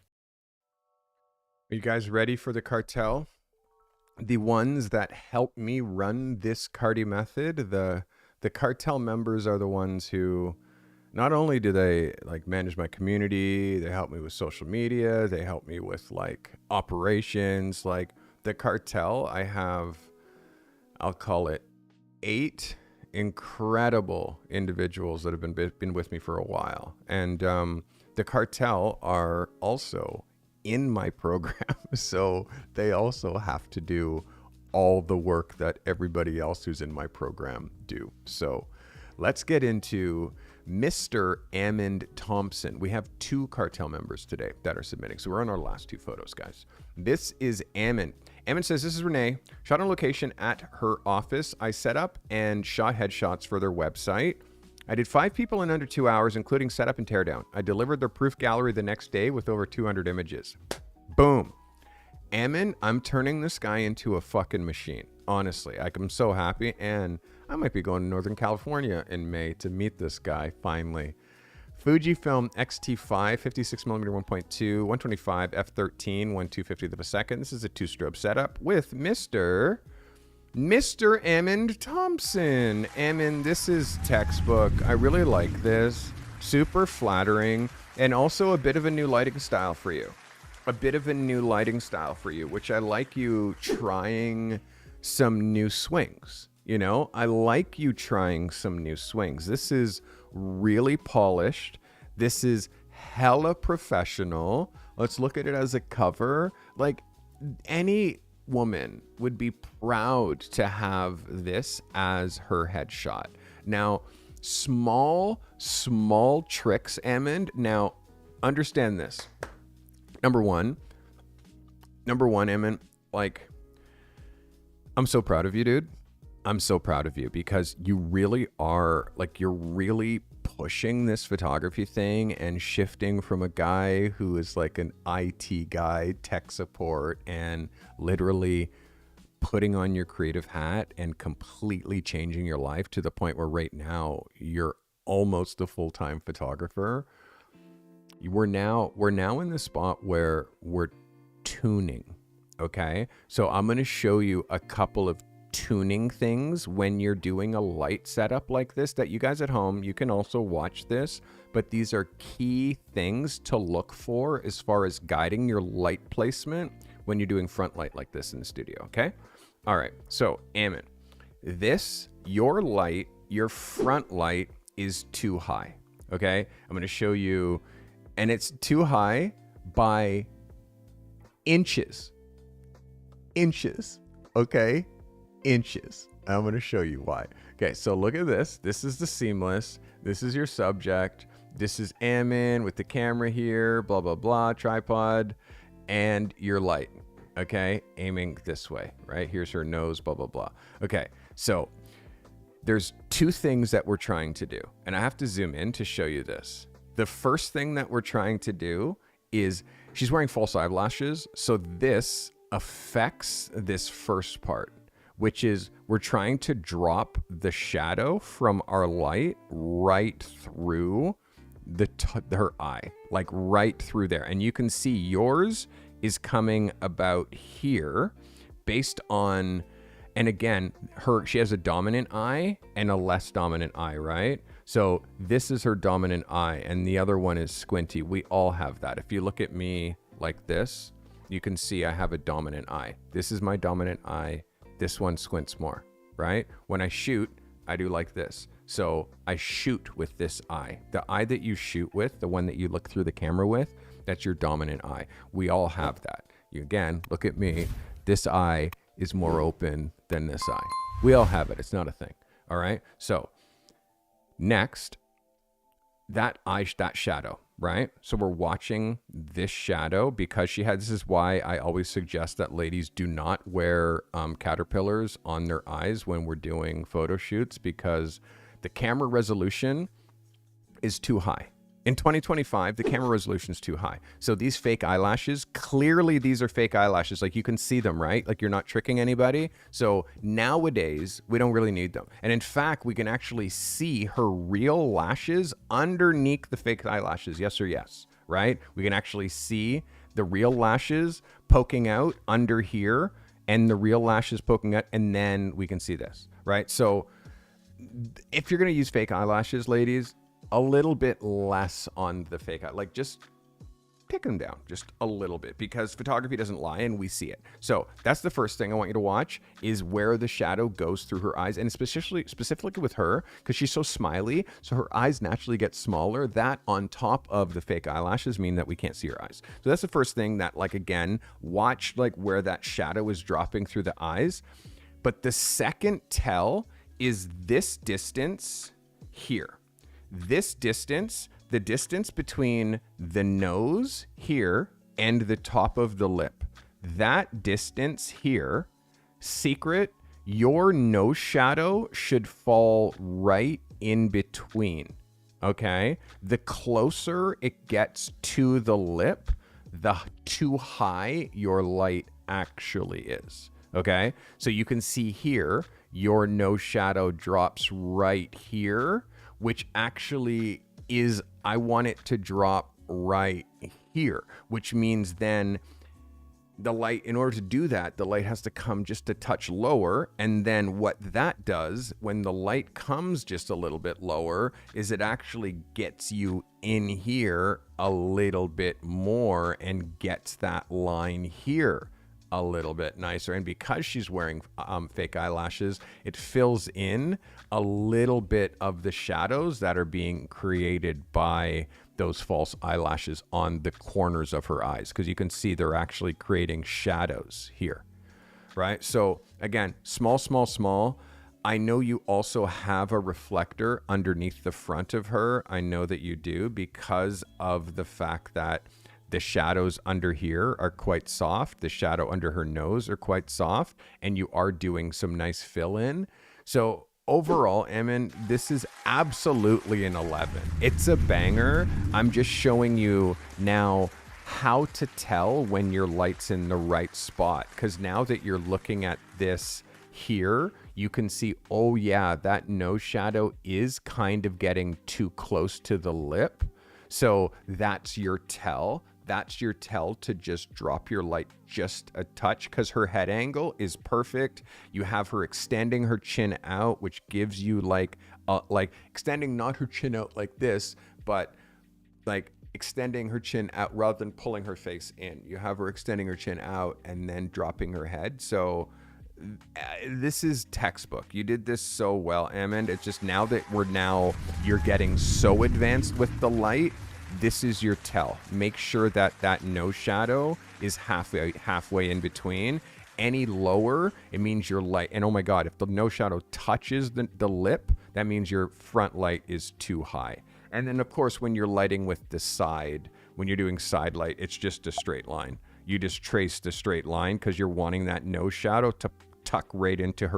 Are you guys ready for the cartel? The ones that help me run this Carty method, the cartel members are the ones who not only do they like manage my community, they help me with social media, they help me with like operations. Like the cartel, I have, I'll call it 8 incredible individuals that have been with me for a while. And the cartel are also in my program, so they also have to do all the work that everybody else who's in my program do. So let's get into Mr. Amond Thompson. We have 2 cartel members today that are submitting. So we're on our last 2 photos, guys. This is Amond. Amond says, this is Renee. Shot on location at her office. I set up and shot headshots for their website. I did 5 people in under 2 hours, including setup and teardown. I delivered their proof gallery the next day with over 200 images. Boom. Ammon, I'm turning this guy into a fucking machine. Honestly, I'm so happy. And I might be going to Northern California in May to meet this guy finally. Fujifilm X-T5, 56mm 1.2, 125 f13, 1/250th of a second. This is a 2-strobe setup with Mr. Amond Thompson. Amond, this is textbook. I really like this. Super flattering. And also a bit of a new lighting style for you. Which I like you trying some new swings. You know, I like you trying some new swings. This is really polished. This is hella professional. Let's look at it as a cover. Like any woman would be proud to have this as her headshot. Now, small tricks, Amond. Now, understand this. Number one, Amond, like, I'm so proud of you, dude. I'm so proud of you because you really are, like, you're really pushing this photography thing and shifting from a guy who is like an IT guy, tech support, and literally putting on your creative hat and completely changing your life to the point where right now you're almost a full-time photographer. We're now in the spot where we're tuning. Okay. So I'm going to show you a couple of tuning things when you're doing a light setup like this that you guys at home, you can also watch this, but these are key things to look for as far as guiding your light placement when you're doing front light like this in the studio. Okay. All right. So Ammon, your light, your front light is too high. Okay. I'm going to show you, and it's too high by inches. Okay. Inches. I'm going to show you why. Okay. So look at this. This is the seamless. This is your subject. This is Ammon with the camera here, blah, blah, blah, tripod, and your light. Okay. Aiming this way, right? Here's her nose, blah, blah, blah. Okay. So there's two things that we're trying to do, and I have to zoom in to show you this. The first thing that we're trying to do is she's wearing false eyelashes. So this affects this first part, which is we're trying to drop the shadow from our light right through her eye, like right through there. And you can see yours is coming about here based on, and again, she has a dominant eye and a less dominant eye, right? So this is her dominant eye and the other one is squinty. We all have that. If you look at me like this, you can see I have a dominant eye. This is my dominant eye. This one squints more, right? When I shoot, I do like this. So I shoot with this eye. The eye that you shoot with, the one that you look through the camera with, that's your dominant eye. We all have that. You again, look at me. This eye is more open than this eye. We all have it. It's not a thing. All right. So next, that shadow, right? So we're watching this shadow because this is why I always suggest that ladies do not wear caterpillars on their eyes when we're doing photo shoots, because the camera resolution is too high. In 2025, the camera resolution is too high. So these fake eyelashes, clearly these are fake eyelashes. Like you can see them, right? Like you're not tricking anybody. So nowadays, we don't really need them. And in fact, we can actually see her real lashes underneath the fake eyelashes. Yes or yes, right? We can actually see the real lashes poking out under here and the real lashes poking out. And then we can see this, right? So if you're going to use fake eyelashes, ladies, a little bit less on the fake eye, like just pick them down just a little bit, because photography doesn't lie and we see it. So that's the first thing I want you to watch, is where the shadow goes through her eyes, and specifically with her, because she's so smiley, so her eyes naturally get smaller. That on top of the fake eyelashes mean that we can't see her eyes. So that's the first thing that, like, again, watch like where that shadow is dropping through the eyes. But the second tell is this distance here. This distance, the distance between the nose here and the top of the lip, that distance here, secret, your nose shadow should fall right in between, okay? The closer it gets to the lip, the too high your light actually is, okay? So you can see here, your nose shadow drops right here, which actually is, I want it to drop right here, which means then the light, in order to do that, the light has to come just a touch lower. And then what that does when the light comes just a little bit lower is it actually gets you in here a little bit more and gets that line here a little bit nicer. And because she's wearing fake eyelashes, it fills in a little bit of the shadows that are being created by those false eyelashes on the corners of her eyes, because you can see they're actually creating shadows here, right? So again, small, small, small. I know you also have a reflector underneath the front of her. I know that you do, because of the fact that the shadows under here are quite soft. The shadow under her nose are quite soft, and you are doing some nice fill in. So overall, Ammon, this is absolutely an 11. It's a banger. I'm just showing you now how to tell when your light's in the right spot, because now that you're looking at this here, you can see, oh yeah, that nose shadow is kind of getting too close to the lip. So that's your tell. That's your tell to just drop your light just a touch, because her head angle is perfect. You have her extending her chin out, which gives you like extending not her chin out like this, but like extending her chin out rather than pulling her face in. You have her extending her chin out and then dropping her head. So this is textbook. You did this so well, Amand. It's just now that you're getting so advanced with the light, this is your tell. Make sure that that nose shadow is halfway in between. Any lower, it means your light. And oh my God, if the nose shadow touches the lip, that means your front light is too high. And then of course, when you're lighting with the side, when you're doing side light, it's just a straight line. You just trace the straight line because you're wanting that nose shadow to tuck right into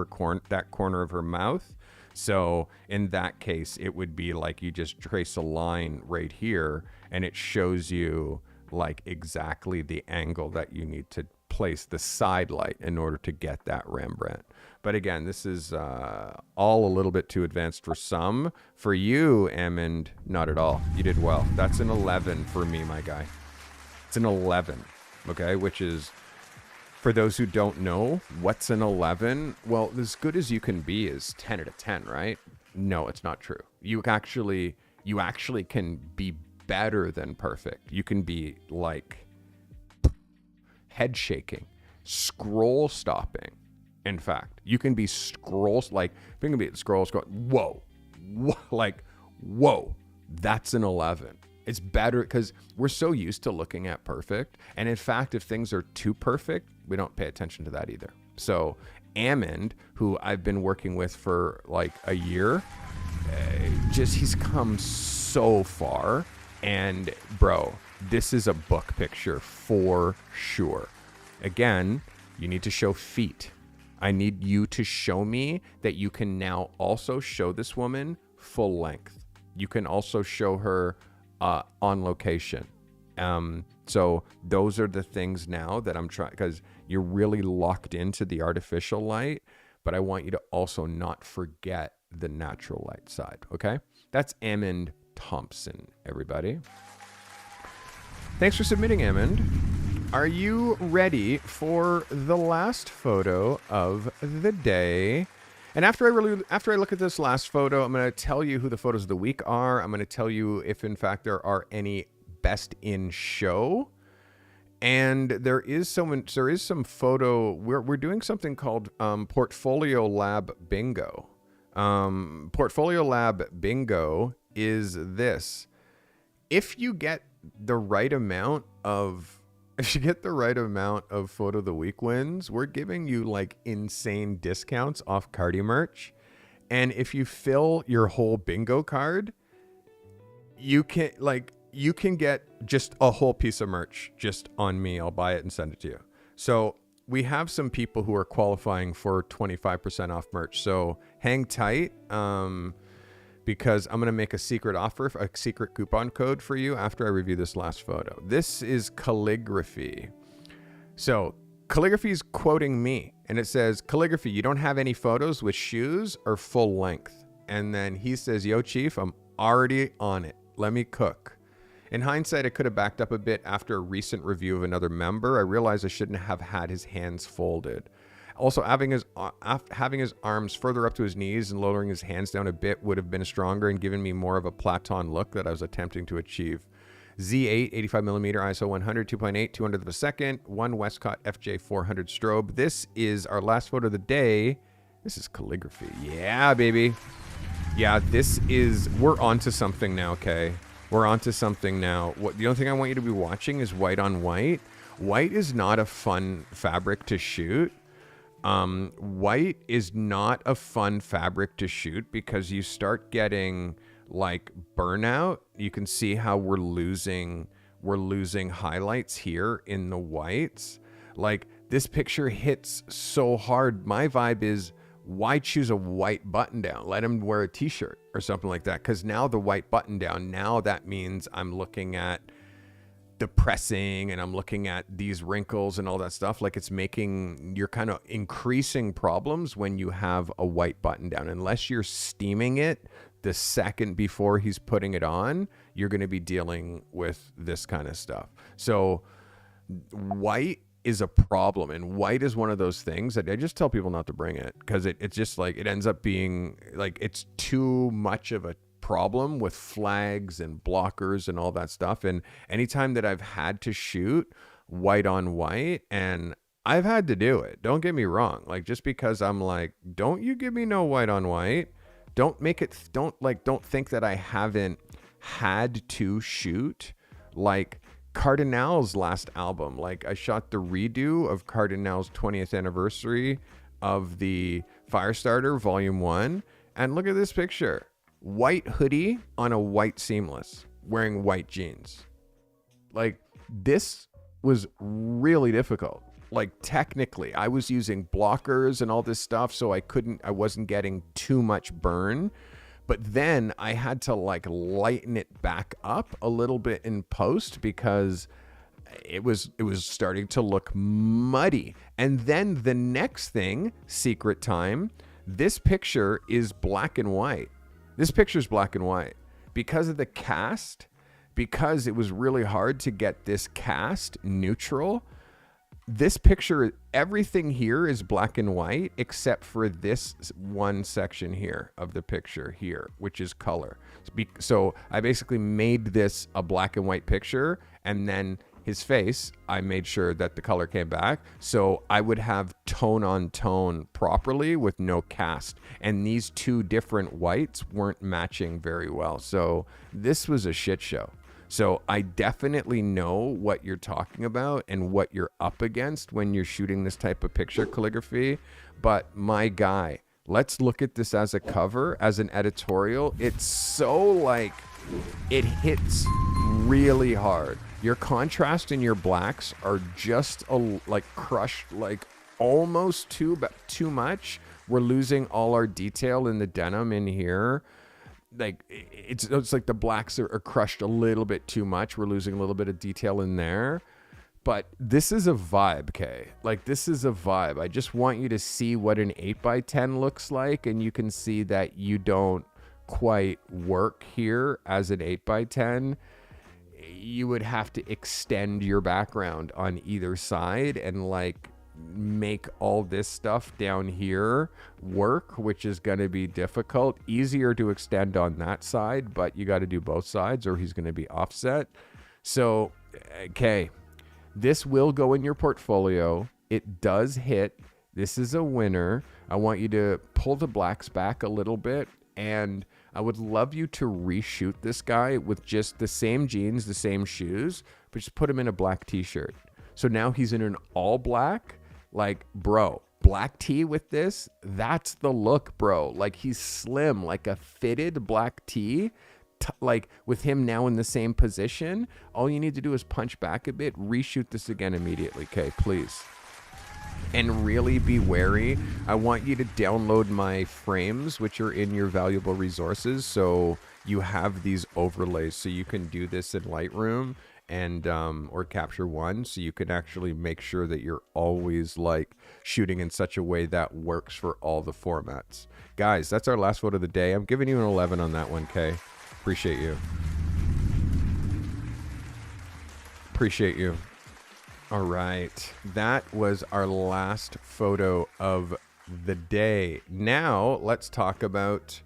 that corner of her mouth. So in that case, it would be like you just trace a line right here and it shows you like exactly the angle that you need to place the side light in order to get that Rembrandt. But again, this is all a little bit too advanced for some. For you, Amand, not at all. You did well. That's an 11 for me, my guy. It's an 11, okay? Which is, for those who don't know, what's an 11? Well, as good as you can be is 10 out of 10, right? No, it's not true. You actually can be better than perfect. You can be like head shaking, scroll stopping. In fact, you can be scroll, whoa, that's an 11. It's better because we're so used to looking at perfect. And in fact, if things are too perfect, we don't pay attention to that either. So Amand, who I've been working with for like a year, he's come so far. And bro, this is a book picture for sure. Again, you need to show feet. I need you to show me that you can now also show this woman full length. You can also show her on location. So those are the things now that I'm trying, because you're really locked into the artificial light, but I want you to also not forget the natural light side. Okay. That's Amand Thompson, everybody. Thanks for submitting, Amand. Are you ready for the last photo of the day? And after I look at this last photo, I'm going to tell you who the photos of the week are. I'm going to tell you if, in fact, there are any best in show. And there is some photo. We're doing something called Portfolio Lab Bingo. Portfolio Lab Bingo is this: if you get the right amount of photo of the week wins, we're giving you like insane discounts off Carty merch. And if you fill your whole bingo card, you can get just a whole piece of merch just on me. I'll buy it and send it to you. So we have some people who are qualifying for 25% off merch. So hang tight. Because I'm going to make a secret offer, a secret coupon code for you after I review this last photo. This is Calligraphy. So Calligraphy is quoting me, and it says, Calligraphy, you don't have any photos with shoes or full length. And then he says, yo, Chief, I'm already on it. Let me cook. In hindsight, I could have backed up a bit after a recent review of another member. I realized I shouldn't have had his hands folded. Also, having his arms further up to his knees and lowering his hands down a bit would have been stronger and given me more of a Platon look that I was attempting to achieve. Z8, 85mm, ISO 100, 2.8, 200th of a second, 1 Westcott FJ 400 strobe. This is our last photo of the day. This is Calligraphy. Yeah, baby. Yeah, we're onto something now, okay? We're onto something now. The only thing I want you to be watching is white on white. White is not a fun fabric to shoot. White is not a fun fabric to shoot because you start getting like burnout. You can see how we're losing highlights here in the whites. Like this picture hits so hard. My vibe is, why choose a white button down? Let him wear a t-shirt or something like that. Cause now the white button down, now that means I'm looking at depressing and I'm looking at these wrinkles and all that stuff, like you're kind of increasing problems when you have a white button down. Unless you're steaming it the second before he's putting it on, you're going to be dealing with this kind of stuff. So white is a problem, and white is one of those things that I just tell people not to bring it, because it's just like, it ends up being like, it's too much of a problem with flags and blockers and all that stuff. And anytime that I've had to shoot white on white, and I've had to do it, don't get me wrong, like, just because I'm like, don't you give me no white on white, don't think that I haven't had to shoot like Cardinal's last album. Like, I shot the redo of Cardinal's 20th anniversary of the Firestarter Volume 1, and look at this picture. White hoodie on a white seamless, wearing white jeans. Like, this was really difficult. Like, technically, I was using blockers and all this stuff, so I wasn't getting too much burn. But then I had to like lighten it back up a little bit in post, because it was starting to look muddy. And then the next thing, secret time, this picture is black and white. This picture's black and white because of the cast, because it was really hard to get this cast neutral. This picture, everything here is black and white except for this one section here of the picture here, which is color. So I basically made this a black and white picture, and then his face, I made sure that the color came back, so I would have tone on tone properly with no cast. And these two different whites weren't matching very well. So this was a shit show. So I definitely know what you're talking about and what you're up against when you're shooting this type of picture calligraphy. But my guy, let's look at this as a cover, as an editorial. It's so like, it hits really hard. Your contrast and your blacks are just like crushed, like almost too much. We're losing all our detail in the denim in here. Like, it's like the blacks are crushed a little bit too much. We're losing a little bit of detail in there. But this is a vibe, Kay. Like, this is a vibe. I just want you to see what an 8x10 looks like, and you can see that you don't quite work here as an 8x10. You would have to extend your background on either side and like make all this stuff down here work, which is going to be difficult. Easier to extend on that side, but you got to do both sides or he's going to be offset. So, okay, this will go in your portfolio. It does hit. This is a winner. I want you to pull the blacks back a little bit, and I would love you to reshoot this guy with just the same jeans, the same shoes, but just put him in a black t-shirt. So now he's in an all black. Like, bro, black tee with this, that's the look, bro. Like, he's slim, like a fitted black tee, like with him now in the same position. All you need to do is punch back a bit, reshoot this again immediately, okay, please. And really be wary. I want you to download my frames, which are in your valuable resources, so you have these overlays, so you can do this in Lightroom and or Capture One, so you can actually make sure that you're always like shooting in such a way that works for all the formats. Guys, that's our last photo of the day. I'm giving you an 11 on that one, Kay. Appreciate you. Appreciate you. All right, that was our last photo of the day. Now let's talk about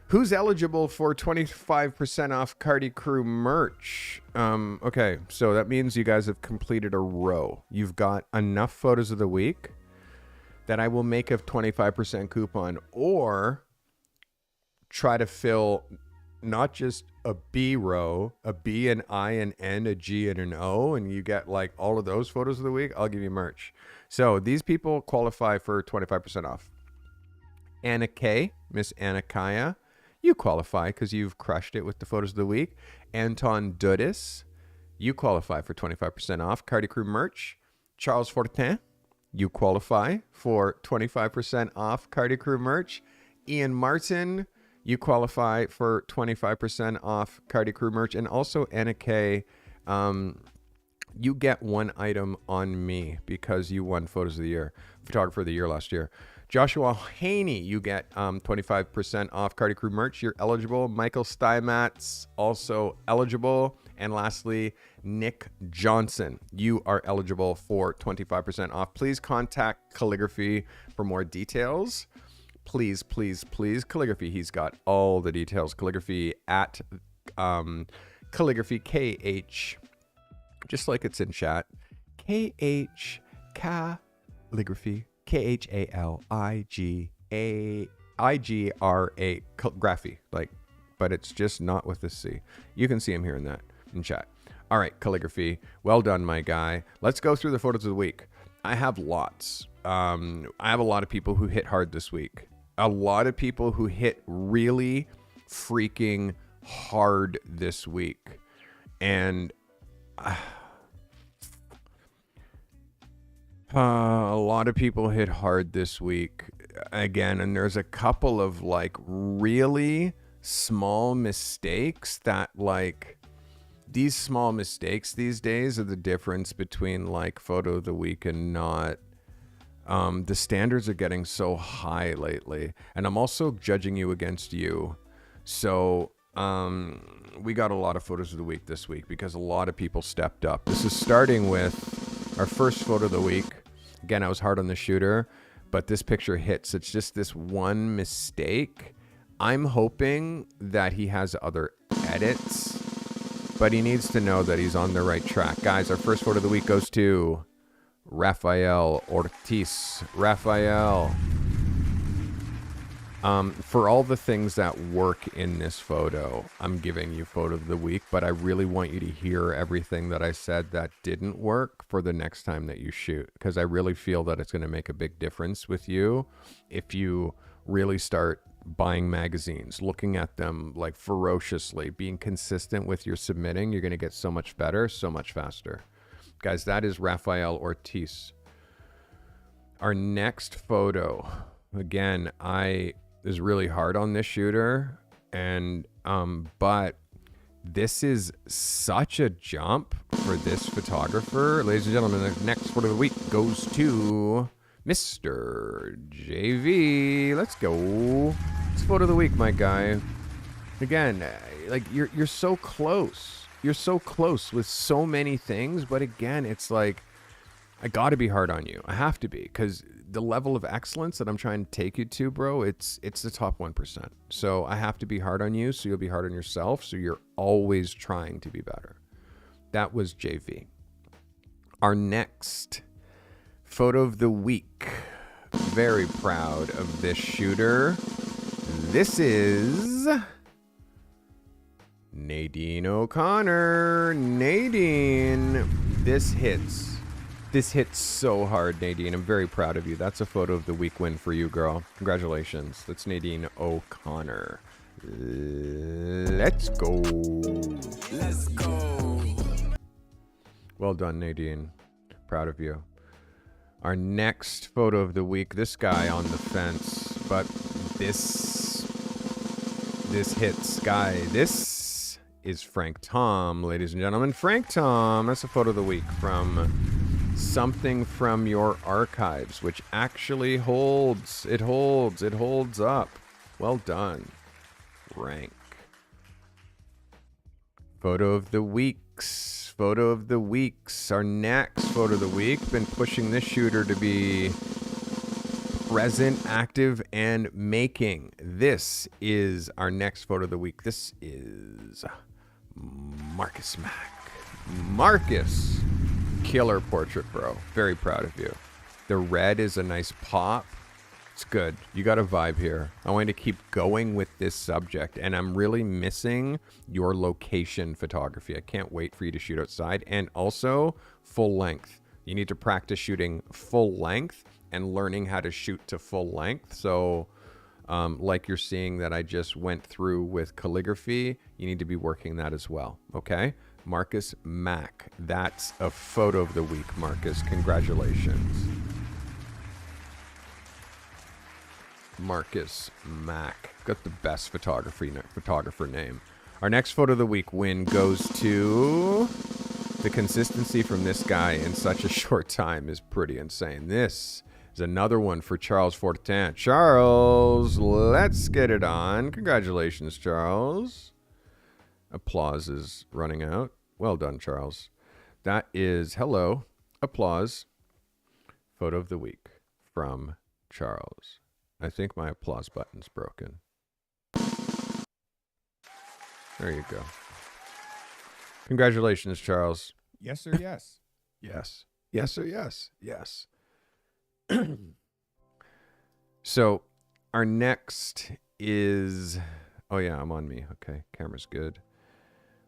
who's eligible for 25% off Carty Crew merch. Okay, so that means you guys have completed a row. You've got enough photos of the week that I will make a 25% coupon, or try to fill not just a B row, a B, an I, an N, a G, and an O, and you get like all of those photos of the week. I'll give you merch. So these people qualify for 25% off. Anna K, Miss Anna Kaya, you qualify because you've crushed it with the photos of the week. Anton Dudis, you qualify for 25% off Carty Crew merch. Charles Fortin, you qualify for 25% off Carty Crew merch. Ian Martin, you qualify for 25% off Carty Crew merch. And also Anna K, you get one item on me because you won Photos of the Year, Photographer of the Year last year. Joshua Haney, you get 25% off Carty Crew merch. You're eligible. Michael Steinmetz, also eligible. And lastly, Nick Johnson, you are eligible for 25% off. Please contact Calligraphy for more details. Please, please, please. Calligraphy, he's got all the details. Calligraphy at Calligraphy, KH, just like it's in chat. KH, Calligraphy, KHALIGRA, Graphy, like, but it's just not with the C. You can see him here in chat. All right, Calligraphy, well done, my guy. Let's go through the photos of the week. I have lots. I have a lot of people who hit hard this week. A lot of people who hit really freaking hard this week. And a lot of people hit hard this week again, and there's a couple of like really small mistakes that, like, these small mistakes these days are the difference between like photo of the week and not. The standards are getting so high lately, and I'm also judging you against you. So we got a lot of photos of the week this week because a lot of people stepped up. This is starting with our first photo of the week. Again, I was hard on the shooter, but this picture hits. It's just this one mistake. I'm hoping that he has other edits, but he needs to know that he's on the right track. Guys, our first photo of the week goes to Rafael Ortiz. Rafael. For all the things that work in this photo, I'm giving you photo of the week, but I really want you to hear everything that I said that didn't work for the next time that you shoot, because I really feel that it's going to make a big difference with you if you really start buying magazines, looking at them like ferociously, being consistent with your submitting. You're going to get so much better, so much faster. Guys, that is Rafael Ortiz. Our next photo, again, I is really hard on this shooter, and but this is such a jump for this photographer. Ladies and gentlemen, the next photo of the week goes to Mr. JV. Let's go. It's photo of the week, my guy. Again, like you're so close. You're so close with so many things, but again, it's like I got to be hard on you. I have to be, because the level of excellence that I'm trying to take you to, bro, it's the top 1%. So I have to be hard on you, so you'll be hard on yourself, so you're always trying to be better. That was JV. Our next photo of the week. Very proud of this shooter. This is Nadine O'Connor. Nadine, this hits. This hits so hard, Nadine. I'm very proud of you. That's a photo of the week win for you, girl. Congratulations. That's Nadine O'Connor. Let's go. Let's go. Well done, Nadine. Proud of you. Our next photo of the week, this guy on the fence, but this hits, guy. This is Frank Tom, ladies and gentlemen. Frank Tom, that's a photo of the week from Something From Your Archives, which actually holds. It holds up. Well done, Frank. Photo of the weeks. Our next photo of the week. Been pushing this shooter to be present, active, and making. This is our next photo of the week. This is Marcus Mack. Marcus. Killer portrait, bro. Very proud of you. The red is a nice pop. It's good. You got a vibe here. I want to keep going with this subject, and I'm really missing your location photography. I can't wait for you to shoot outside, and also full length. You need to practice shooting full length and learning how to shoot to full length. So like you're seeing that I just went through with calligraphy, you need to be working that as well. Okay? Marcus Mack. That's a photo of the week, Marcus. Congratulations. Marcus Mack. Got the best photographer name. Our next photo of the week win goes to the consistency from this guy in such a short time is pretty insane. This is another one for Charles Fortin. Charles, let's get it on. Congratulations, Charles. Applause is running out. Well done, Charles. That is, hello, applause, photo of the week from Charles. I think my applause button's broken. There you go. Congratulations, Charles. Yes, sir, yes. Yes. Yes, sir, yes. Yes. So our next is, oh yeah, I'm on me. Okay, camera's good.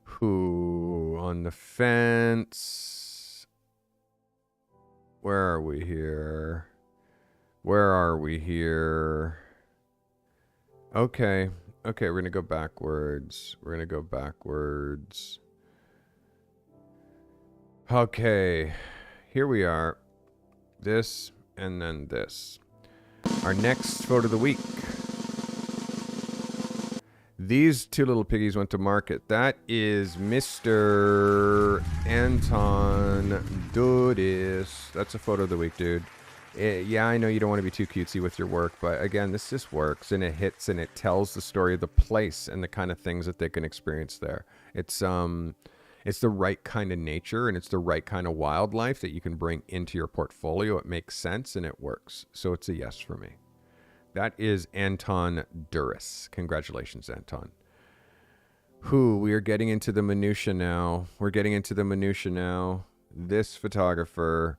Who on the fence? Where are we here? Where are we here? Okay, we're gonna go backwards. Okay, here we are. This and then this. Our next photo of the week. These two little piggies went to market. That is Mr. Anton Dudis. That's a photo of the week, dude. Yeah, I know you don't want to be too cutesy with your work, but again, this just works, and it hits, and it tells the story of the place and the kind of things that they can experience there. It's the right kind of nature, and it's the right kind of wildlife that you can bring into your portfolio. It makes sense, and it works. So it's a yes for me. That is Anton Duris. Congratulations, Anton. We are getting into the minutia now. This photographer,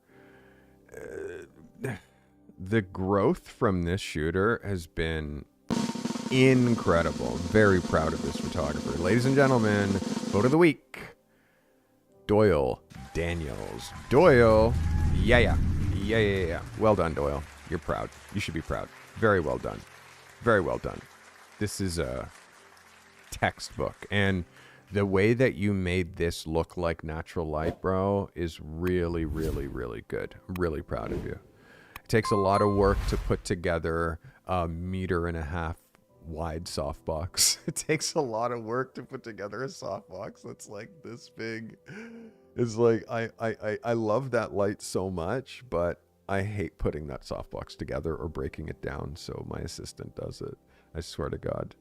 the growth from this shooter has been incredible. Very proud of this photographer. Ladies and gentlemen, photo of the week. Doyle Daniels. Doyle, yeah. Well done, Doyle. You're proud. You should be proud. Very well done. This is a textbook. And the way that you made this look like natural light, bro, is really, really, really good. I'm really proud of you. It takes a lot of work to put together a 1.5 meter wide softbox. It takes a lot of work to put together a softbox that's like this big. It's like, I love that light so much, but I hate putting that softbox together or breaking it down, so my assistant does it. I swear to God.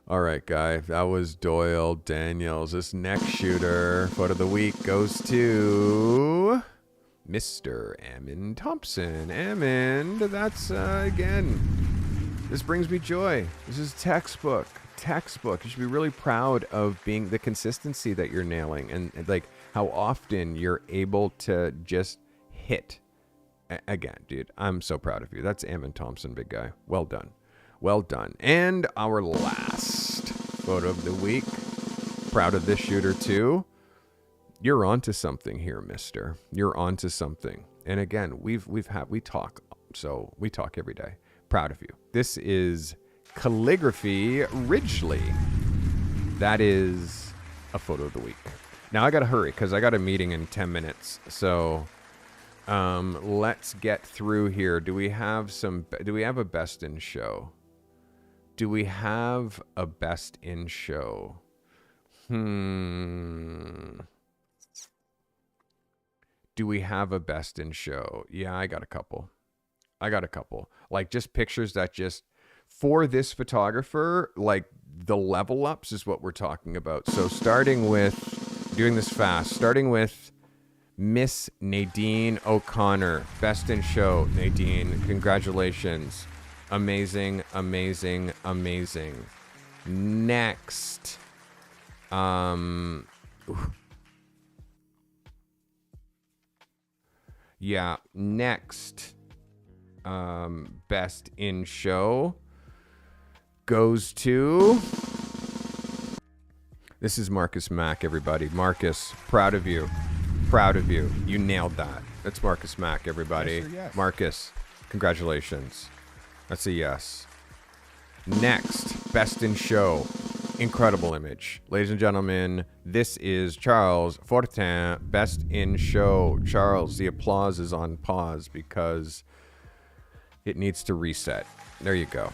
All right, guy, that was Doyle Daniels. This next shooter, photo of the week, goes to Mr. Ammon Thompson. Ammon, that's, again, this brings me joy. This is textbook. You should be really proud of being the consistency that you're nailing and like how often you're able to just hit. Again, dude, I'm so proud of you. That's Ammon Thompson, big guy. Well done. And our last photo of the week. Proud of this shooter too. You're onto something here, mister. You're onto something. And again, we talk every day. Proud of you. This is Calligraphy Ridgely. That is a photo of the week. Now I gotta hurry because I got a meeting in 10 minutes. So let's get through here. Do we have a best in show? Do we have a best in show? Do we have a best in show? Yeah, I got a couple. Like just pictures that just, for this photographer, like the level ups is what we're talking about. So starting with Miss Nadine O'Connor. Best in show, Nadine. Congratulations. Amazing. Next. Next. Best in show goes to... This is Marcus Mack, everybody. Marcus, proud of you. You nailed that. That's Marcus Mack, everybody. Yes, sir, yes. Marcus, congratulations. That's a yes. Next, best in show. Incredible image. Ladies and gentlemen, this is Charles Fortin, best in show. Charles, the applause is on pause because it needs to reset. There you go.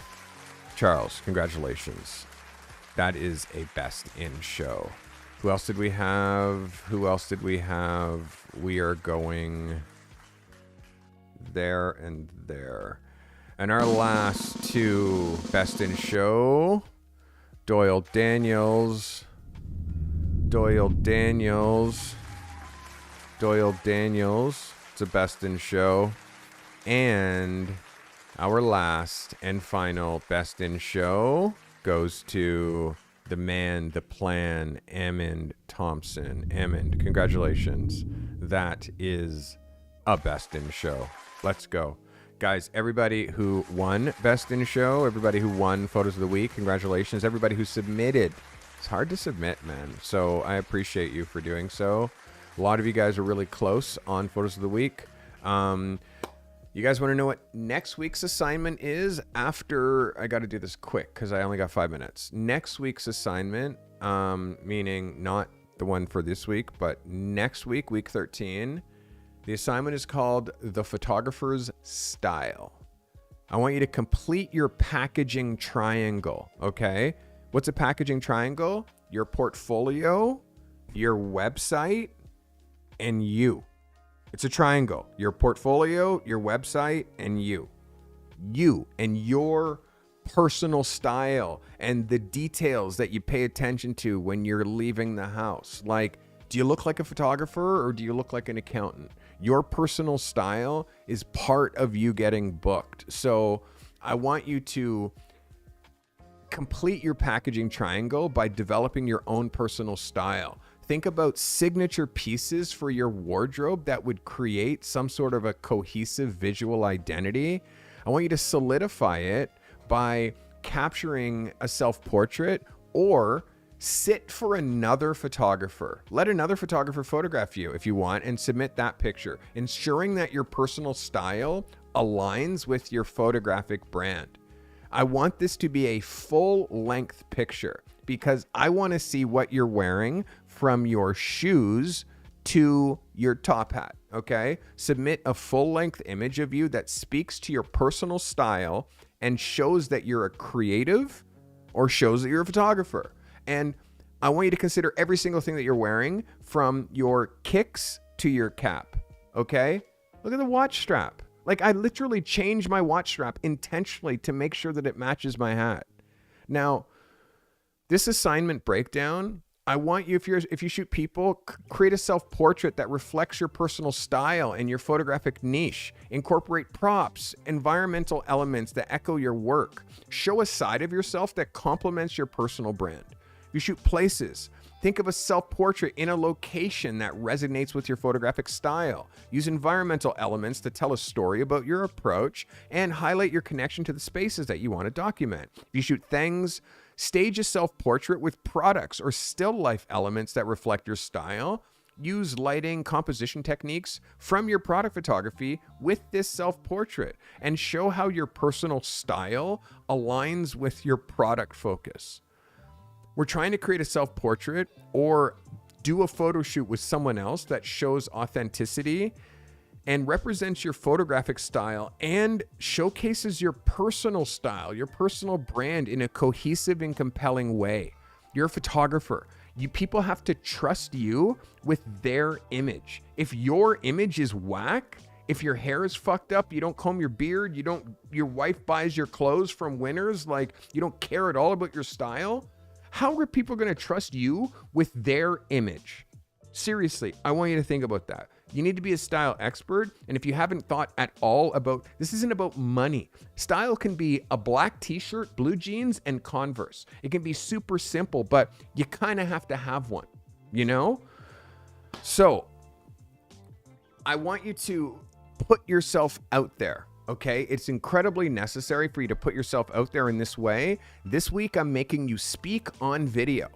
Charles, congratulations. That is a best in show. Who else did we have? We are going there and there. And our last two best in show, Doyle Daniels. It's a best in show. And our last and final best in show goes to the man, the plan, Ammond Thompson. Ammond, congratulations. That is a best in show. Let's go. Guys, everybody who won best in show, everybody who won photos of the week, congratulations. Everybody who submitted. It's hard to submit, man. So I appreciate you for doing so. A lot of you guys are really close on photos of the week. You guys want to know what next week's assignment is? After, I got to do this quick because I only got 5 minutes. Next week's assignment, meaning not the one for this week, but next week, week 13, the assignment is called The Photographer's Style. I want you to complete your packaging triangle, okay? What's a packaging triangle? Your portfolio, your website, and you. It's a triangle. Your portfolio, your website, and you. You and your personal style and the details that you pay attention to when you're leaving the house. Like, do you look like a photographer or do you look like an accountant? Your personal style is part of you getting booked. So I want you to complete your packaging triangle by developing your own personal style. Think about signature pieces for your wardrobe that would create some sort of a cohesive visual identity. I want you to solidify it by capturing a self-portrait or sit for another photographer. Let another photographer photograph you if you want and submit that picture, ensuring that your personal style aligns with your photographic brand. I want this to be a full-length picture because I want to see what you're wearing from your shoes to your top hat, okay? Submit a full-length image of you that speaks to your personal style and shows that you're a creative or shows that you're a photographer. And I want you to consider every single thing that you're wearing from your kicks to your cap, okay? Look at the watch strap. Like, I literally changed my watch strap intentionally to make sure that it matches my hat. Now, this assignment breakdown, I want you, if you shoot people, create a self-portrait that reflects your personal style and your photographic niche. Incorporate props, environmental elements that echo your work. Show a side of yourself that complements your personal brand. If you shoot places, think of a self-portrait in a location that resonates with your photographic style. Use environmental elements to tell a story about your approach and highlight your connection to the spaces that you want to document. If you shoot things, stage a self-portrait with products or still life elements that reflect your style. Use lighting, composition techniques from your product photography with this self-portrait and show how your personal style aligns with your product focus. We're trying to create a self-portrait or do a photo shoot with someone else that shows authenticity and represents your photographic style and showcases your personal style, your personal brand in a cohesive and compelling way. You're a photographer. People have to trust you with their image. If your image is whack, if your hair is fucked up, you don't comb your beard, your wife buys your clothes from Winners, like you don't care at all about your style, how are people going to trust you with their image? Seriously, I want you to think about that. You need to be a style expert. And if you haven't thought at all about, this isn't about money. Style can be a black t-shirt, blue jeans, and Converse. It can be super simple, but you kind of have to have one, you know? So I want you to put yourself out there. Okay, it's incredibly necessary for you to put yourself out there in this way. This week, I'm making you speak on video,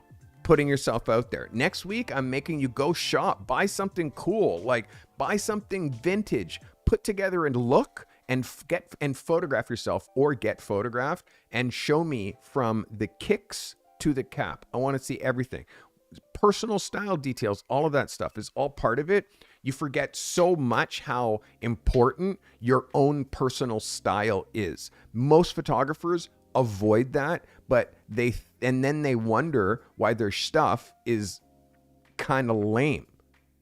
putting yourself out there. Next week, I'm making you go shop, buy something cool, like buy something vintage, put together and look and photograph yourself or get photographed and show me from the kicks to the cap. I want to see everything. Personal style details, all of that stuff is all part of it. You forget so much how important your own personal style is. Most photographers avoid that, but then they wonder why their stuff is kind of lame.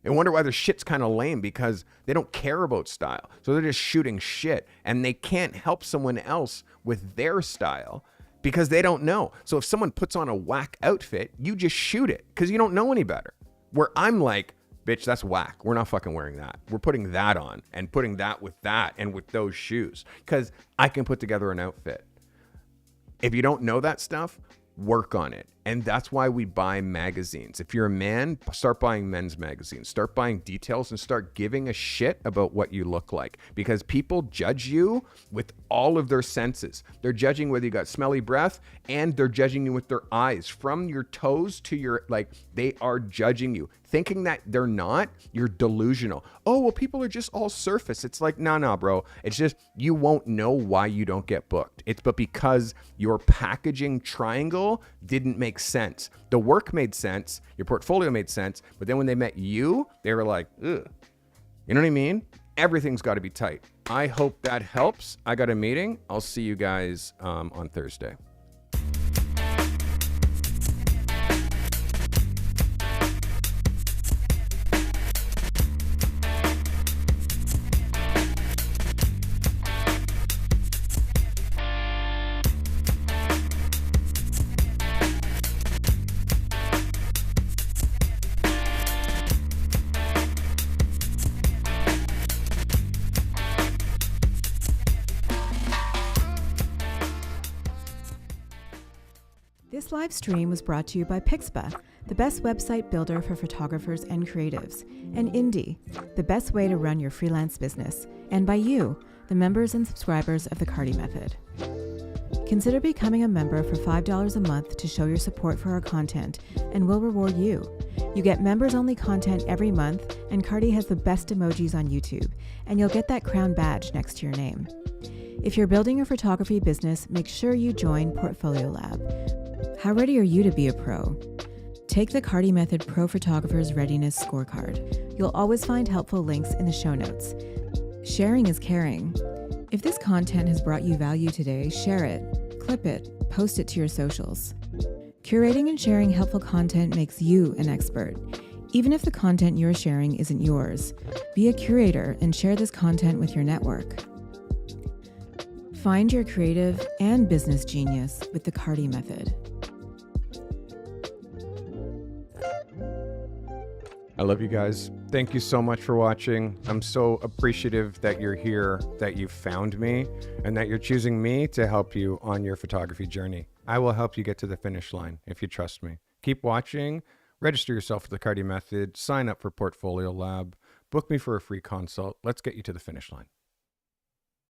I wonder why their shit's kind of lame, because they don't care about style. So they're just shooting shit, and they can't help someone else with their style because they don't know. So if someone puts on a whack outfit, you just shoot it because you don't know any better. Where I'm like, bitch, that's whack. We're not fucking wearing that. We're putting that on and putting that and with those shoes because I can put together an outfit. If you don't know that stuff, work on it. And that's why we buy magazines. If you're a man, start buying men's magazines. Start buying details and start giving a shit about what you look like. Because people judge you with all of their senses. They're judging whether you got smelly breath, and they're judging you with their eyes. From your toes to your, like, they are judging you. Thinking that they're not, you're delusional. Oh, well, people are just all surface. It's like, nah, bro. It's just, you won't know why you don't get booked. But because your packaging triangle didn't make sense. The work made sense. Your portfolio made sense. But then when they met you, they were like, ugh. You know what I mean? Everything's got to be tight. I hope that helps. I got a meeting. I'll see you guys on Thursday. This live stream was brought to you by Pixpa, the best website builder for photographers and creatives, and Indie, the best way to run your freelance business, and by you, the members and subscribers of the Carty Method. Consider becoming a member for $5 a month to show your support for our content, and we'll reward you. You get members-only content every month, and Carty has the best emojis on YouTube, and you'll get that crown badge next to your name. If you're building a photography business, make sure you join Portfolio Lab. How ready are you to be a pro? Take the Carty Method Pro Photographer's Readiness Scorecard. You'll always find helpful links in the show notes. Sharing is caring. If this content has brought you value today, share it, clip it, post it to your socials. Curating and sharing helpful content makes you an expert. Even if the content you're sharing isn't yours, be a curator and share this content with your network. Find your creative and business genius with the Carty Method. I love you guys. Thank you so much for watching. I'm so appreciative that you're here, that you found me, and that you're choosing me to help you on your photography journey. I will help you get to the finish line if you trust me. Keep watching. Register yourself for the Carty Method. Sign up for Portfolio Lab. Book me for a free consult. Let's get you to the finish line.